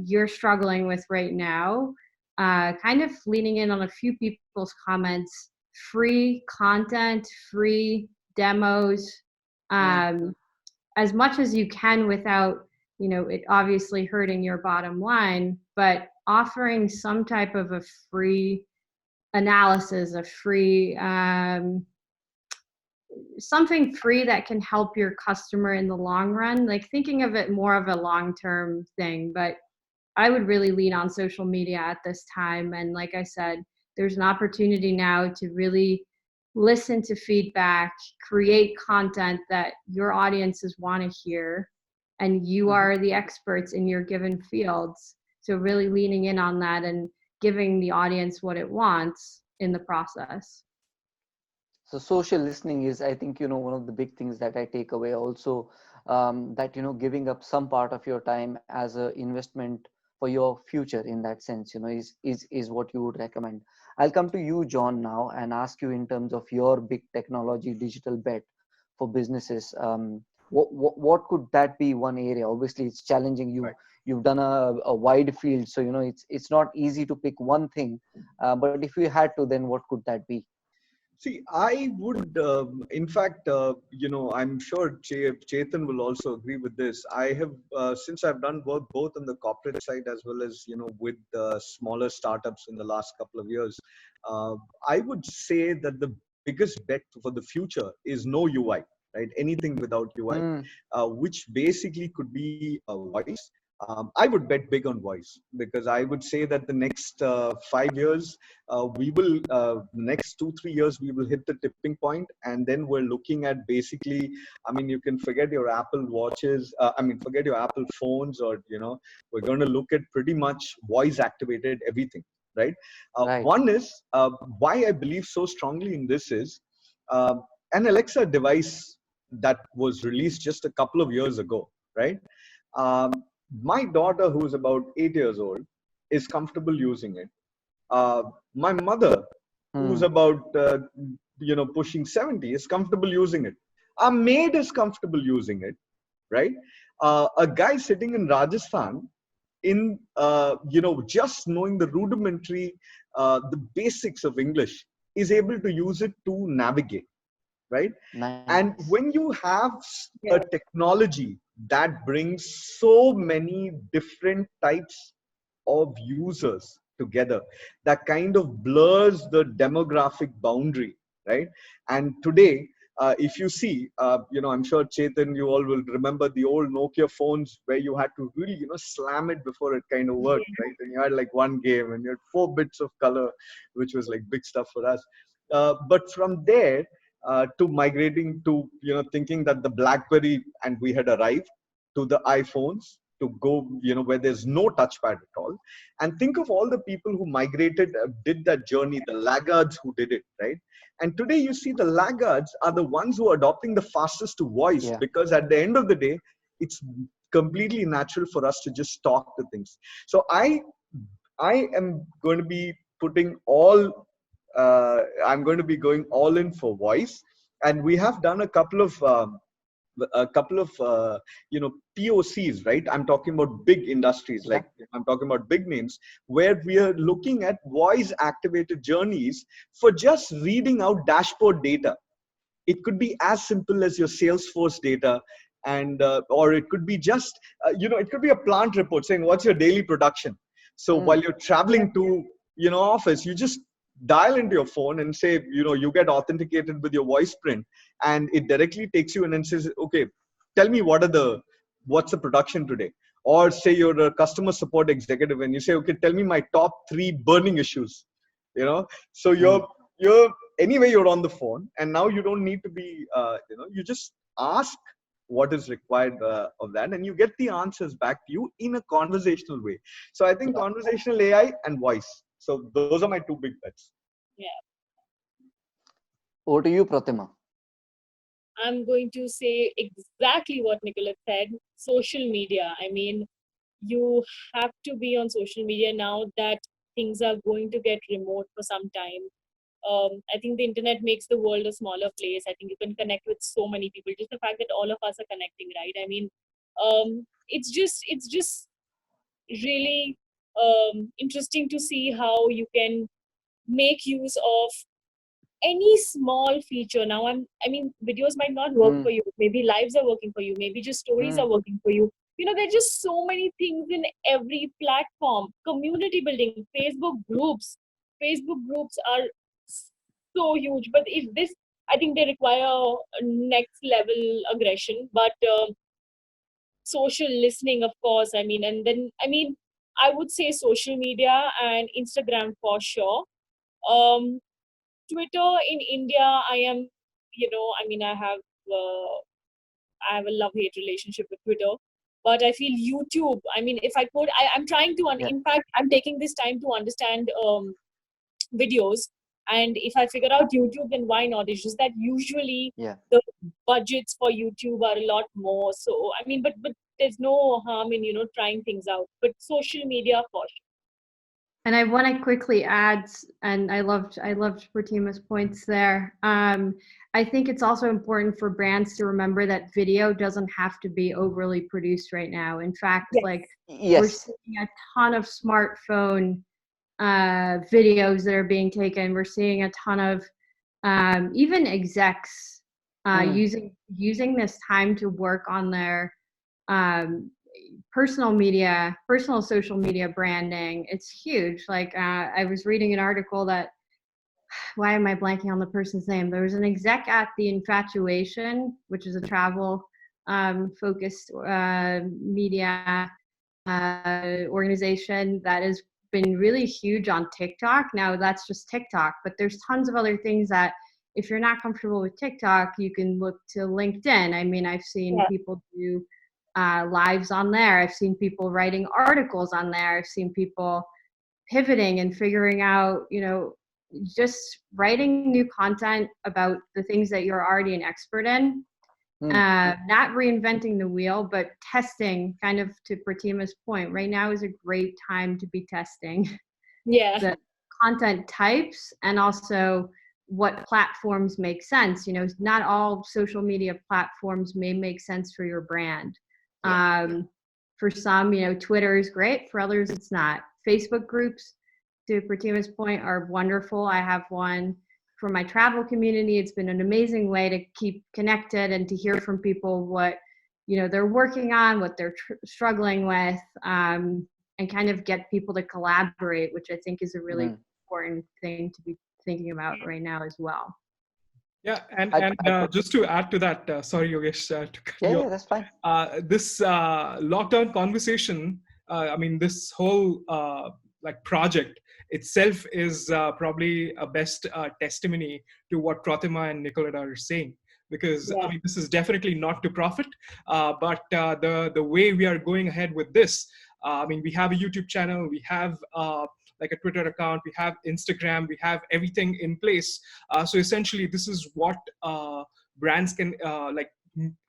you're struggling with right now? Kind of leaning in on a few people's comments, free content, free demos, as much as you can without it obviously hurting your bottom line, but offering some type of a free analysis, a free something free that can help your customer in the long run, like thinking of it more of a long-term thing. But I would really lean on social media at this time. And like I said, there's an opportunity now to really listen to feedback, create content that your audiences want to hear, and you are the experts in your given fields. So really leaning in on that and giving the audience what it wants in the process. So social listening is, I think, one of the big things that I take away also, that, giving up some part of your time as an investment for your future in that sense, is what you would recommend. I'll come to you, John, now and ask you in terms of your big technology digital bet for businesses. What could that be, one area? Obviously, it's challenging. You've done a wide field, so it's not easy to pick one thing. But if you had to, then what could that be? See, I would, in fact, I'm sure Chetan will also agree with this. I have, since I've done work both on the corporate side as well as, with smaller startups in the last couple of years, I would say that the biggest bet for the future is no UI, right? Anything without UI, which basically could be a voice. I would bet big on voice, because I would say that the next 5 years, we will, next 2-3 years, we will hit the tipping point, and then we're looking at basically, you can forget your Apple watches, forget your Apple phones, or, we're going to look at pretty much voice activated everything, right? Right. One is, why I believe so strongly in this is, an Alexa device that was released just a couple of years ago, right? My daughter, who's about 8 years old, is comfortable using it. My mother, who's about pushing 70, is comfortable using it. Our maid is comfortable using it, right? A guy sitting in Rajasthan, in just knowing the rudimentary, the basics of English, is able to use it to navigate, right? Nice. And when you have a technology that brings so many different types of users together, that kind of blurs the demographic boundary, right? And today, if you see, I'm sure Chetan, you all will remember the old Nokia phones where you had to really, slam it before it kind of worked, right? And you had like one game and you had 4 bits of color, which was like big stuff for us. But from there, to migrating to, thinking that the BlackBerry and we had arrived, to the iPhones, to go, where there's no touchpad at all. And think of all the people who migrated, did that journey, the laggards who did it, right? And today you see the laggards are the ones who are adopting the fastest to voice, because at the end of the day, it's completely natural for us to just talk to things. So I am going to be putting all, I'm going to be going all in for voice. And we have done a couple of POCs, right? I'm talking about big industries, like I'm talking about big names, where we are looking at voice activated journeys for just reading out dashboard data. It could be as simple as your Salesforce data, and or it could be just it could be a plant report saying what's your daily production. So while you're traveling to office, you just dial into your phone and say, you get authenticated with your voice print, and it directly takes you in and says, okay, tell me what's the production today. Or say you're a customer support executive and you say, okay, tell me my top 3 burning issues. So you're anyway, you're on the phone, and now you don't need to be you just ask what is required of that, and you get the answers back to you in a conversational way. So I think conversational AI and voice. So those are my two big bets. Yeah. Over to you, Protima. I'm going to say exactly what Nicolette said. Social media. I mean, you have to be on social media now that things are going to get remote for some time. I think the internet makes the world a smaller place. I think you can connect with so many people. Just the fact that all of us are connecting, right? I mean, it's just really interesting to see how you can make use of any small feature. Now I mean, videos might not work for you. Maybe lives are working for you. Maybe just stories are working for you. There's just so many things in every platform. Community building, Facebook groups are so huge. But if this, I think they require a next level aggression. But social listening, of course. I mean, and then I would say social media and Instagram for sure. Um, Twitter in India, I am, I have a love-hate relationship with Twitter. But I feel YouTube, I mean, if I could, I'm trying to, in fact, I'm taking this time to understand videos. And if I figure out YouTube, then why not? It's just that usually the budgets for YouTube are a lot more. So, I mean, but there's no harm in, trying things out. But social media for sure. And I want to quickly add, and I loved Pratima's points there. I think it's also important for brands to remember that video doesn't have to be overly produced right now. In fact, we're seeing a ton of smartphone videos that are being taken. We're seeing a ton of even execs using this time to work on their personal social media branding. It's huge. Like I was reading an article that, why am I blanking on the person's name? There was an exec at The Infatuation, which is a travel focused media organization that has been really huge on TikTok. Now that's just TikTok, but there's tons of other things that if you're not comfortable with TikTok, you can look to LinkedIn. I mean, I've seen people do lives on there. I've seen people writing articles on there. I've seen people pivoting and figuring out, just writing new content about the things that you're already an expert in. Not reinventing the wheel, but testing, kind of to Pratima's point. Right now is a great time to be testing the content types and also what platforms make sense. Not all social media platforms may make sense for your brand. For some, Twitter is great. For others, it's not. Facebook groups, to Pratima's point, are wonderful. I have one for my travel community. It's been an amazing way to keep connected and to hear from people what they're working on, what they're struggling with, and kind of get people to collaborate, which I think is a really important thing to be thinking about right now as well. Yeah, and just to add to that, sorry, Yogesh, to cut you off. That's fine. This lockdown conversation, I mean, this whole project itself is probably a best testimony to what Protima and Nicolette are saying. Because I mean, this is definitely not to profit, but the way we are going ahead with this, I mean, we have a YouTube channel, we have like a Twitter account, we have Instagram, we have everything in place. So essentially, this is what brands can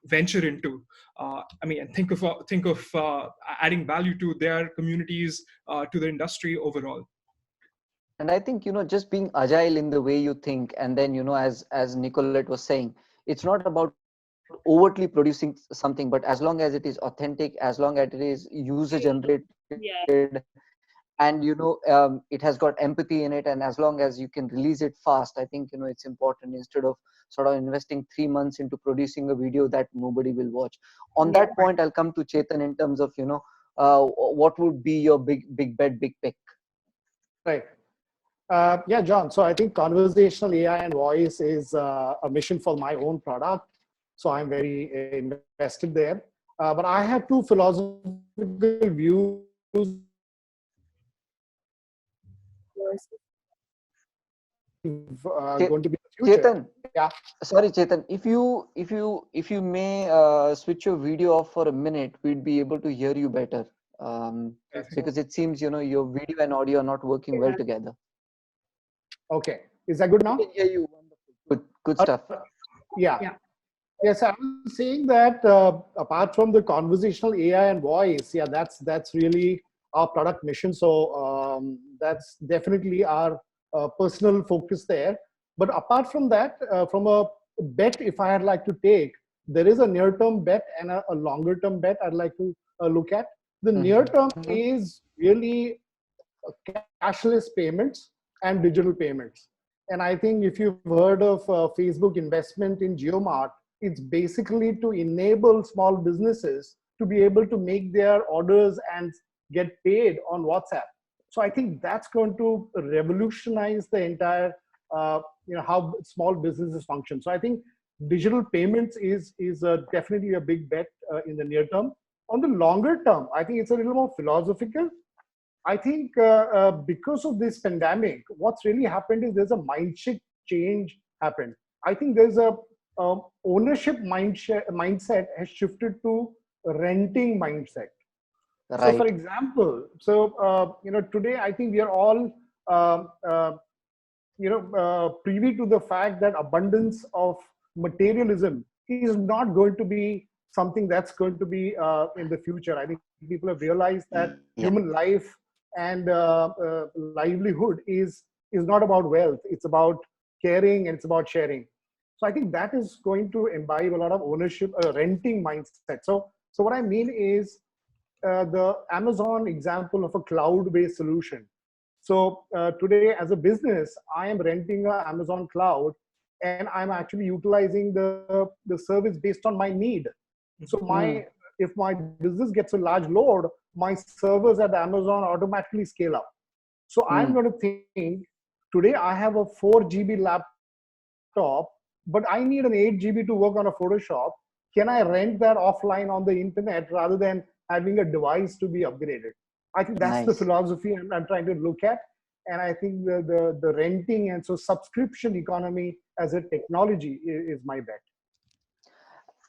venture into. I mean, and think of adding value to their communities, to the industry overall. And I think, just being agile in the way you think, and then, as Nicolette was saying, it's not about overtly producing something, but as long as it is authentic, as long as it is user generated, and it has got empathy in it, and as long as you can release it fast, I think it's important, instead of sort of investing 3 months into producing a video that nobody will watch. On that point, I'll come to Chetan in terms of what would be your big bet, big pick. Right. Yeah, John. So I think conversational AI and voice is a mission for my own product. So I'm very invested there. But I have two philosophical views going to be the future. Chetan, Yeah. sorry, Chetan. If you may switch your video off for a minute, we'd be able to hear you better. Because it seems your video and audio are not working well together. Okay. Is that good We now? can hear you. Wonderful. Good stuff. Yeah. Yeah. Yes, I was saying that apart from the conversational AI and voice, yeah, that's really our product mission. So that's definitely our personal focus there. But apart from that, from a bet, if I had like to take, there is a near-term bet and a longer-term bet I'd like to look at. The near-term is really cashless payments and digital payments. And I think if you've heard of Facebook investment in GeoMart, it's basically to enable small businesses to be able to make their orders and get paid on WhatsApp. So I think that's going to revolutionize the entire, how small businesses function. So I think digital payments is definitely a big bet in the near term. On the longer term, I think it's a little more philosophical. I think because of this pandemic, what's really happened is there's a mindset change happened. I think there's a ownership mindset has shifted to renting mindset. So, for Right. example, today I think we are all privy to the fact that abundance of materialism is not going to be something that's going to be in the future. I think people have realized that Yeah. human life and livelihood is not about wealth. It's about caring and it's about sharing. So I think that is going to imbibe a lot of ownership, renting mindset. So what I mean is the Amazon example of a cloud-based solution. So today, as a business, I am renting a Amazon cloud, and I'm actually utilizing the service based on my need. So if my business gets a large load, my servers at Amazon automatically scale up. So I'm going to think today I have a 4 GB laptop, but I need an 8 GB to work on a Photoshop. Can I rent that offline on the internet rather than having a device to be upgraded? I think that's the Nice. philosophy I'm trying to look at. And I think the renting and so subscription economy as a technology is my bet.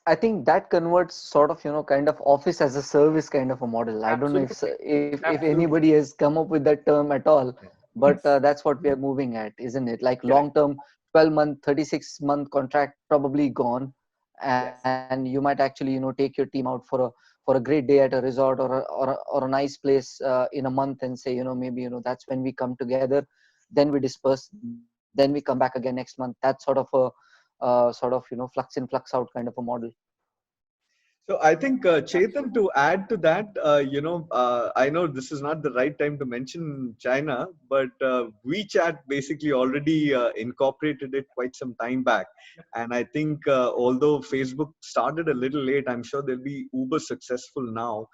I think that converts sort of, kind of office as a service kind of a model. I don't know if Absolutely. anybody has come up with that term at all, but that's what we are moving at, isn't it? Like long term, 12-month, 36-month contract probably gone, and you might actually, take your team out for a great day at a resort or a nice place in a month and say, maybe, that's when we come together, then we disperse, then we come back again next month. That's sort of flux in, flux out kind of a model. So I think Chetan, to add to that, I know this is not the right time to mention China, but WeChat basically already incorporated it quite some time back. And I think although Facebook started a little late, I'm sure they'll be uber successful now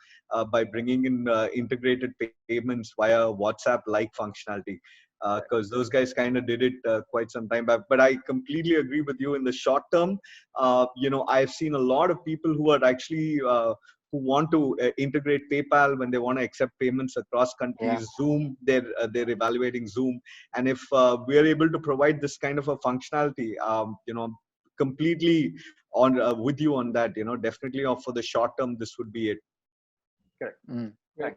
by bringing in integrated payments via WhatsApp-like functionality. Because those guys kind of did it quite some time back. But I completely agree with you. In the short term, I've seen a lot of people who are actually who want to integrate PayPal when they want to accept payments across countries. Yeah. Zoom, they're evaluating Zoom, and if we are able to provide this kind of a functionality, completely on with you on that. Definitely, for the short term, this would be it. Correct. Right.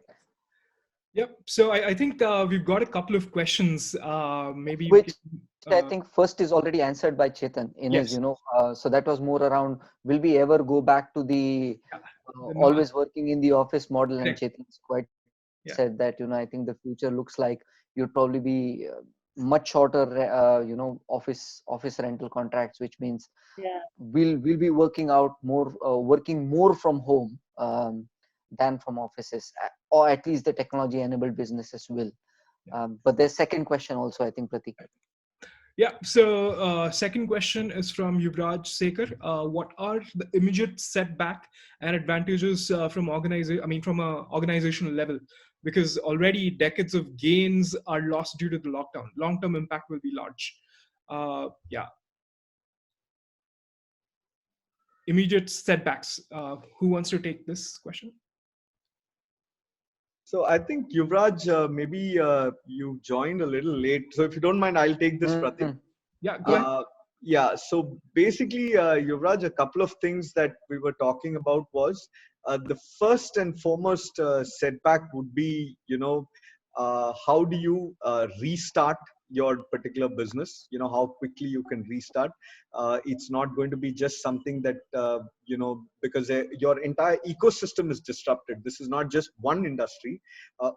Yep. So I think we've got a couple of questions. Maybe Which I think first is already answered by Chetan in yes. his, so that was more around, will we ever go back to the always working in the office model? And Chetan's quite said that, I think the future looks like you'd probably be much shorter, office rental contracts, which means we'll be working more from home than from offices, or at least the technology enabled businesses will. But there's second question also, I think, Pratik. Yeah. So second question is from Yuvraj Sekar. What are the immediate setback and advantages from from a organizational level? Because already decades of gains are lost due to the lockdown. Long-term impact will be large. Immediate setbacks. Who wants to take this question? So I think Yuvraj, maybe you joined a little late. So if you don't mind, I'll take this, Pratik. Yeah, go ahead. Yeah, so basically, Yuvraj, a couple of things that we were talking about was the first and foremost setback would be, how do you restart your particular business? How quickly you can restart. It's not going to be just something that, because your entire ecosystem is disrupted. This is not just one industry,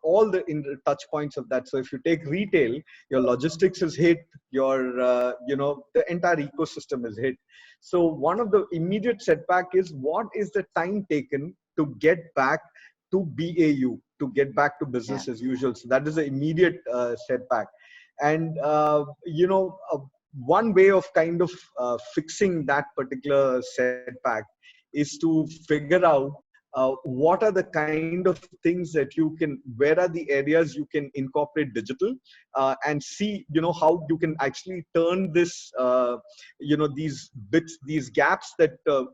all the touch points of that. So if you take retail, your logistics is hit, the entire ecosystem is hit. So one of the immediate setback is, what is the time taken to get back to BAU, to get back to business as usual? So that is the immediate setback. And one way of kind of fixing that particular setback is to figure out what are the kind of things that you can, where are the areas you can incorporate digital, and see, how you can actually turn this, these bits, these gaps that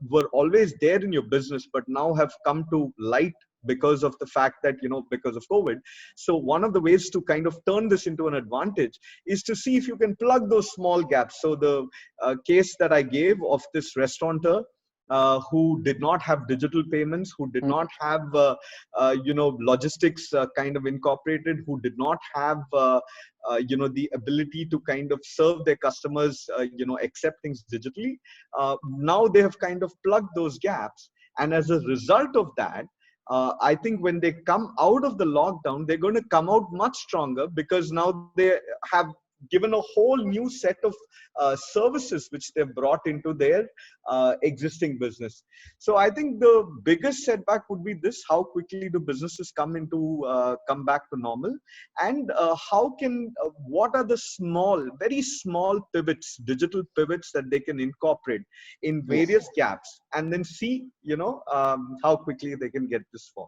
were always there in your business, but now have come to light because of the fact that, because of COVID. So one of the ways to kind of turn this into an advantage is to see if you can plug those small gaps. So the case that I gave of this restaurateur, who did not have digital payments, who did not have, logistics kind of incorporated, who did not have, the ability to kind of serve their customers, accept things digitally. Now they have kind of plugged those gaps. And as a result of that, I think when they come out of the lockdown, they're going to come out much stronger, because now they have given a whole new set of services which they've brought into their existing business. So I think the biggest setback would be this: how quickly do businesses come back to normal, and what are the very small pivots, digital pivots that they can incorporate in various gaps, and then see, how quickly they can get this for.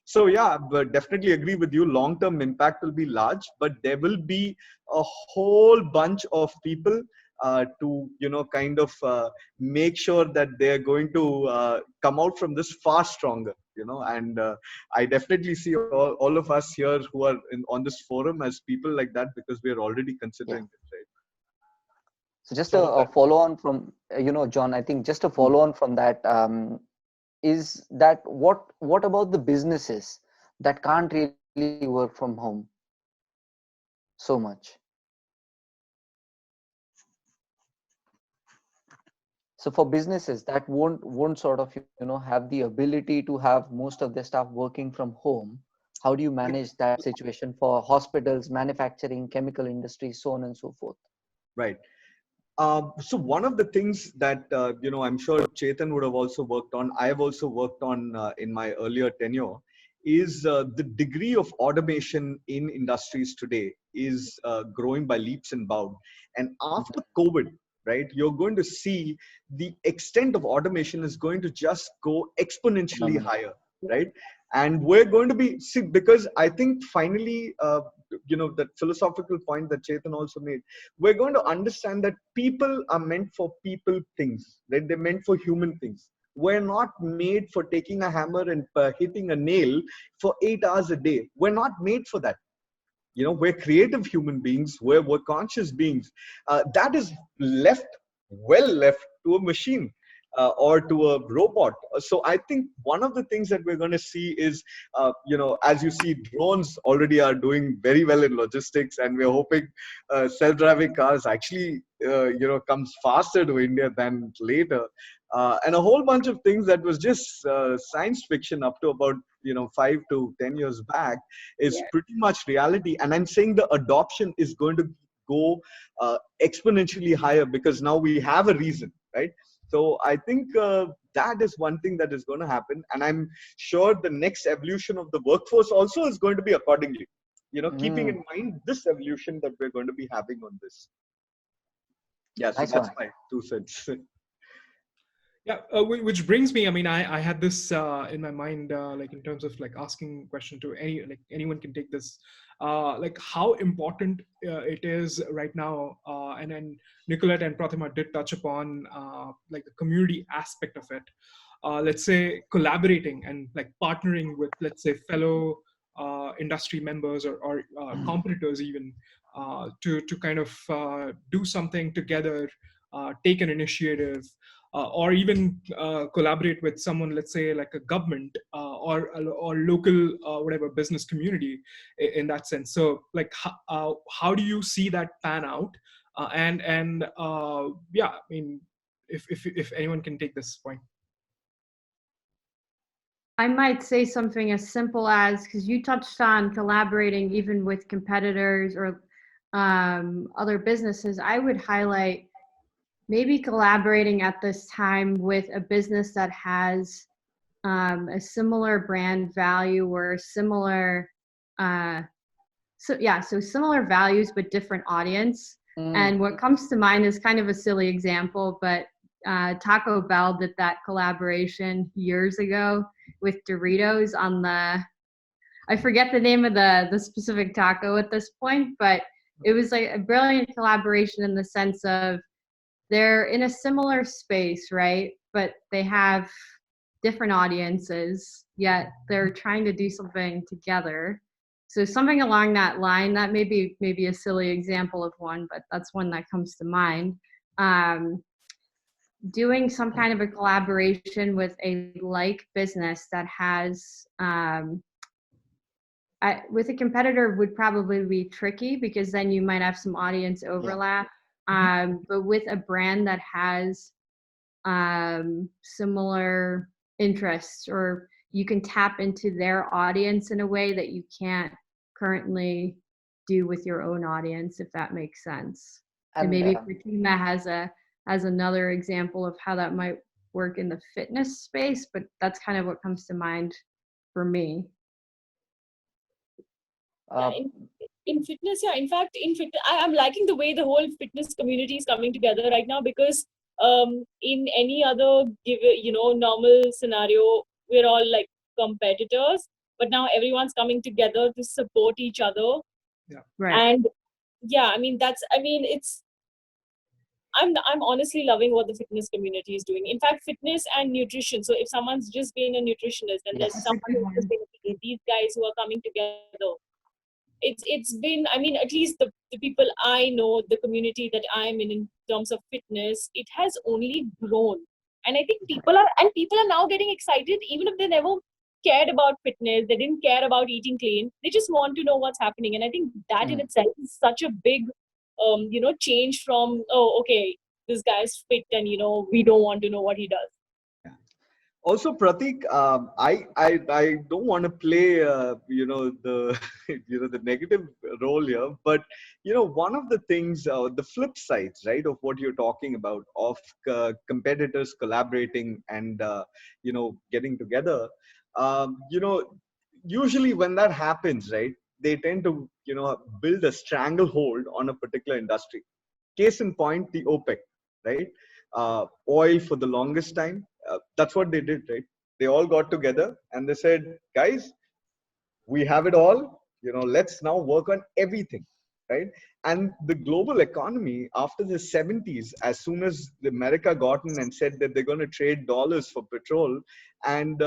So yeah, but definitely agree with you. Long-term impact will be large, but there will be a whole bunch of people to, kind of make sure that they're going to come out from this far stronger. And I definitely see all of us here who are on this forum as people like that, because we are already considering this, right? So just a follow on from, John, I think just a follow on from that, is that what about the businesses that can't really work from home so much? So for businesses that won't sort of, have the ability to have most of their staff working from home, how do you manage that situation for hospitals, manufacturing, chemical industry, so on and so forth? Right. So one of the things that, I'm sure Chetan would have also worked on, I have also worked on in my earlier tenure, is the degree of automation in industries today is growing by leaps and bounds. And after COVID, right, you're going to see the extent of automation is going to just go exponentially higher, right? And we're going to because I think finally, that philosophical point that Chetan also made, we're going to understand that people are meant for people things, right? They're meant for human things. We're not made for taking a hammer and hitting a nail for 8 hours a day. We're not made for that. We're creative human beings. We're conscious beings. That is well left to a machine. Or to a robot. So I think one of the things that we're going to see is, as you see, drones already are doing very well in logistics, and we're hoping self-driving cars actually, comes faster to India than later. And a whole bunch of things that was just science fiction up to about 5 to 10 years back is pretty much reality. And I'm saying the adoption is going to go exponentially higher, because now we have a reason, right? So I think that is one thing that is going to happen. And I'm sure the next evolution of the workforce also is going to be accordingly, keeping in mind this evolution that we're going to be having on this. Yeah, so that's my 2 cents. Yeah, which brings me, I mean, I had this in my mind, like in terms of like asking question to anyone can take this, like how important it is right now. And then Nicolette and Protima did touch upon like the community aspect of it. Let's say collaborating and like partnering with, let's say, fellow industry members or competitors even to kind of do something together, take an initiative, or even collaborate with someone, let's say like a government or local whatever business community in that sense. So like how do you see that pan out? And yeah, I mean, if anyone can take this point. I might say something as simple as, because you touched on collaborating even with competitors or other businesses, I would highlight maybe collaborating at this time with a business that has a similar brand value or similar, so similar values but different audience. And what comes to mind is kind of a silly example, but Taco Bell did that collaboration years ago with Doritos on I forget the name of the specific taco at this point, but it was like a brilliant collaboration in the sense of they're in a similar space, right? But they have different audiences, yet they're trying to do something together. So something along that line, that may be maybe a silly example of one, but that's one that comes to mind. Doing some kind of a collaboration with a like business that has with a competitor would probably be tricky because then you might have some audience overlap. But with a brand that has similar interests, or you can tap into their audience in a way that you can't currently do with your own audience, if that makes sense. And maybe Protima has another example of how that might work in the fitness space, but that's kind of what comes to mind for me. In fitness, yeah. In fact, in fitness, I'm liking the way the whole fitness community is coming together right now, because in any other normal scenario, we're all like competitors, but now everyone's coming together to support each other. Yeah. Right. And yeah, I'm honestly loving what the fitness community is doing. In fact, fitness and nutrition. So if someone's just being a nutritionist and there's someone who's just being these guys who are coming together, it's been, at least the people I know, the community that I'm in terms of fitness, it has only grown. And I think people are now getting excited, even if they never cared about fitness, they didn't care about eating clean, they just want to know what's happening. And I think that in itself is such a big change from, oh, okay, this guy's fit and we don't want to know what he does. Also, Pratik, I don't want to play the the negative role here, but one of the things, the flip sides, right, of what you're talking about, of competitors collaborating and getting together, usually when that happens, right, they tend to build a stranglehold on a particular industry. Case in point, the OPEC, right? Oil for the longest time. That's what they did, right? They all got together and they said, guys, we have it all. Let's now work on everything, right? And the global economy after the 70s, as soon as America got in and said that they're going to trade dollars for petrol, and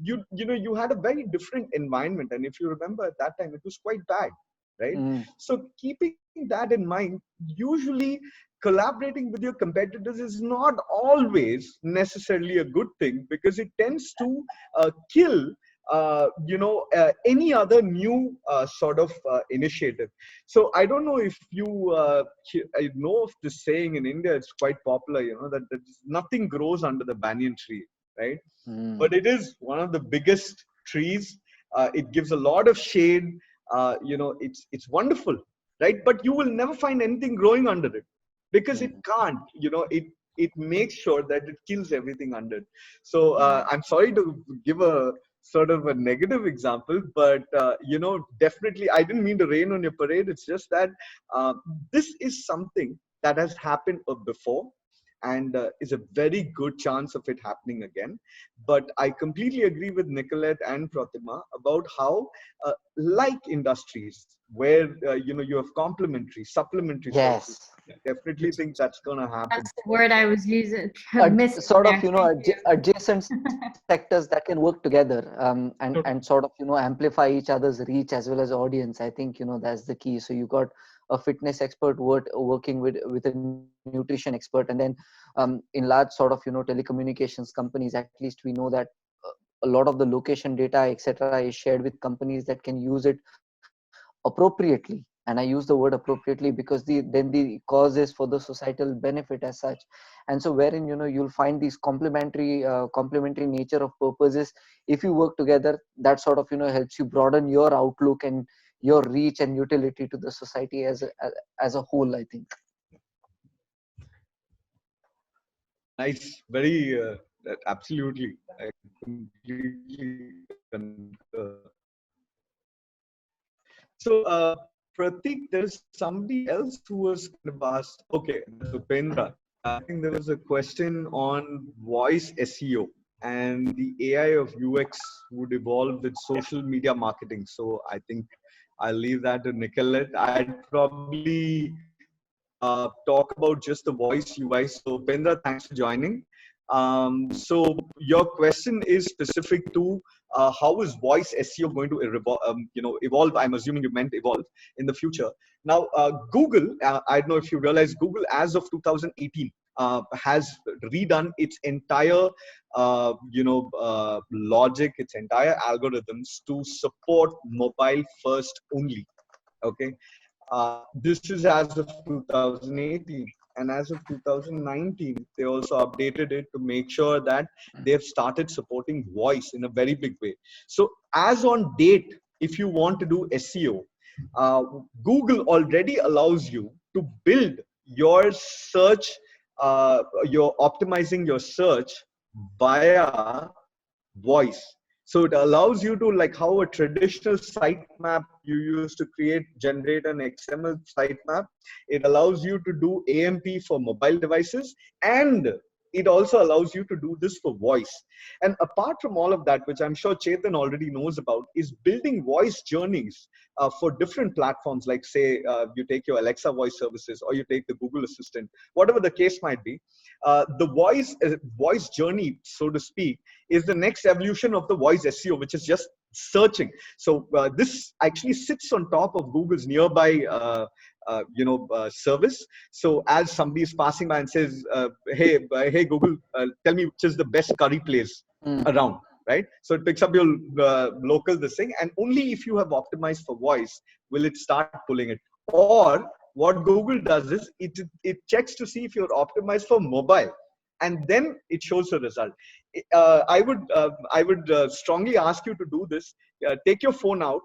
you had a very different environment. And if you remember at that time, it was quite bad, right? So keeping that in mind, usually collaborating with your competitors is not always necessarily a good thing, because it tends to kill any other new sort of initiative. So I don't know if you I know of this saying in India, it's quite popular, that nothing grows under the banyan tree, right? But it is one of the biggest trees. It gives a lot of shade. It's wonderful, right? But you will never find anything growing under it, because it can't. It makes sure that it kills everything under it. So I'm sorry to give a sort of a negative example, but definitely I didn't mean to rain on your parade. It's just that this is something that has happened before, and is a very good chance of it happening again. But I completely agree with Nicolette and Protima about how like industries, where you have complementary, supplementary sources. Yes. Definitely think that's going to happen. That's the word I was using. Sort of, Thank you. adjacent sectors that can work together, and sort of, amplify each other's reach as well as audience. I think, that's the key. So you got a fitness expert working with a nutrition expert, and then in large sort of, telecommunications companies, at least we know that a lot of the location data, etc., is shared with companies that can use it appropriately. And I use the word appropriately because then the cause is for the societal benefit as such. And so wherein, you'll find these complementary nature of purposes. If you work together, that sort of, helps you broaden your outlook and your reach and utility to the society as a whole, I think. Nice. Very, absolutely. I completely concur. So, Pratik, there's somebody else who was kind of asked. Okay, that's Upendra. I think there was a question on voice SEO and the AI of UX would evolve with social media marketing. So I think I'll leave that to Nicolette. I'd probably talk about just the voice UI. So Upendra, thanks for joining. So your question is specific to how is voice SEO going to evolve? I'm assuming you meant evolve in the future. Now, Google, I don't know if you realize, Google as of 2018 has redone its entire, logic, its entire algorithms to support mobile first only. Okay. This is as of 2018, and as of 2019 they also updated it to make sure that they've started supporting voice in a very big way. So as on date, if you want to do SEO, Google already allows you to build your search, you're optimizing your search via voice. So it allows you to, like how a traditional sitemap you used to generate an XML sitemap, it allows you to do AMP for mobile devices, and it also allows you to do this for voice. And apart from all of that, which I'm sure Chetan already knows about, is building voice journeys for different platforms, like say you take your Alexa voice services or you take the Google Assistant, whatever the case might be. The voice journey, so to speak, is the next evolution of the voice SEO, which is just searching. So this actually sits on top of Google's nearby service. So as somebody is passing by and says, hey Google, tell me which is the best curry place around, right? So it picks up your local this thing, and only if you have optimized for voice will it start pulling it. Or what Google does is it checks to see if you're optimized for mobile, and then it shows the result. I would strongly ask you to do this. Take your phone out,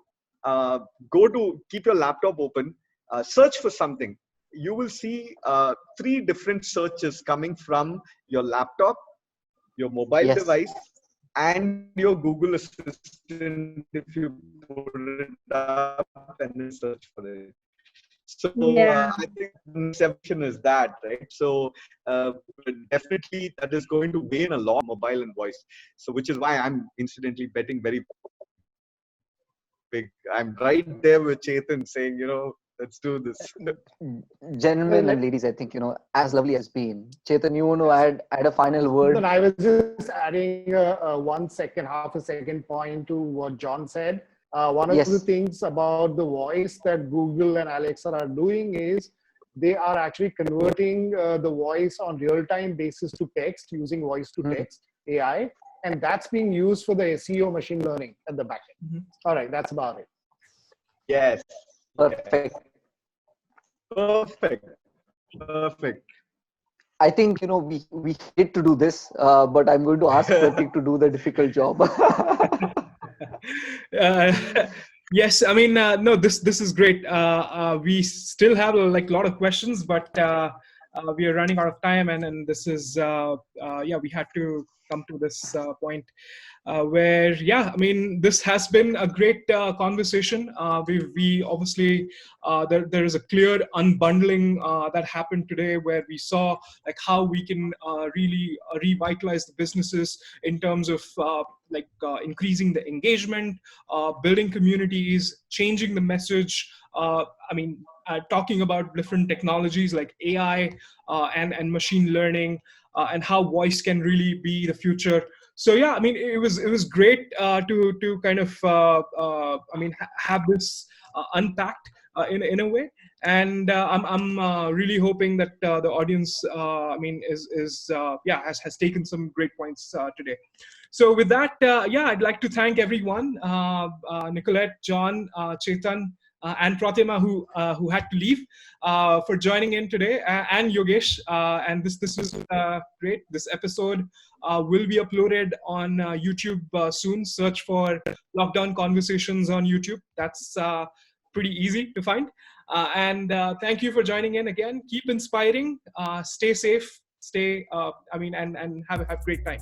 keep your laptop open, search for something. You will see 3 different searches coming from your laptop, your mobile device, and your Google Assistant if you put it up and then search for it. So I think the next evolution is that, right? So definitely that is going to weigh in a lot mobile and voice. So which is why I'm incidentally betting very big. I'm right there with Chetan saying, let's do this. Gentlemen and ladies, I think, as lovely as been. Chetan, you want to add a final word? I was just adding a 1 second, half a second point to what John said. One of the things about the voice that Google and Alexa are doing is they are actually converting the voice on real-time basis to text using voice to text AI. And that's being used for the SEO machine learning at the back end. All right, that's about it. Yes. Perfect. Perfect. I think, we hate to do this, but I'm going to ask Pratik to do the difficult job. Yes, I mean, no, this is great. We still have a lot of questions, but we are running out of time, and this is we had to come to this point where I mean, this has been a great conversation. We obviously there is a clear unbundling that happened today, where we saw how we can really revitalize the businesses in terms of increasing the engagement, building communities, changing the message, talking about different technologies like AI and machine learning, and how voice can really be the future. So yeah, I mean, it was great to kind of have this unpacked in a way. And I'm really hoping that the audience, has taken some great points today. So with that, I'd like to thank everyone, Nicolette, John, Chetan, and Protima, who had to leave, for joining in today, and Yogesh. And this was great. This episode will be uploaded on YouTube soon. Search for Lockdown Conversations on YouTube. That's pretty easy to find. And thank you for joining in again. Keep inspiring. Stay safe. Stay. And have a great time.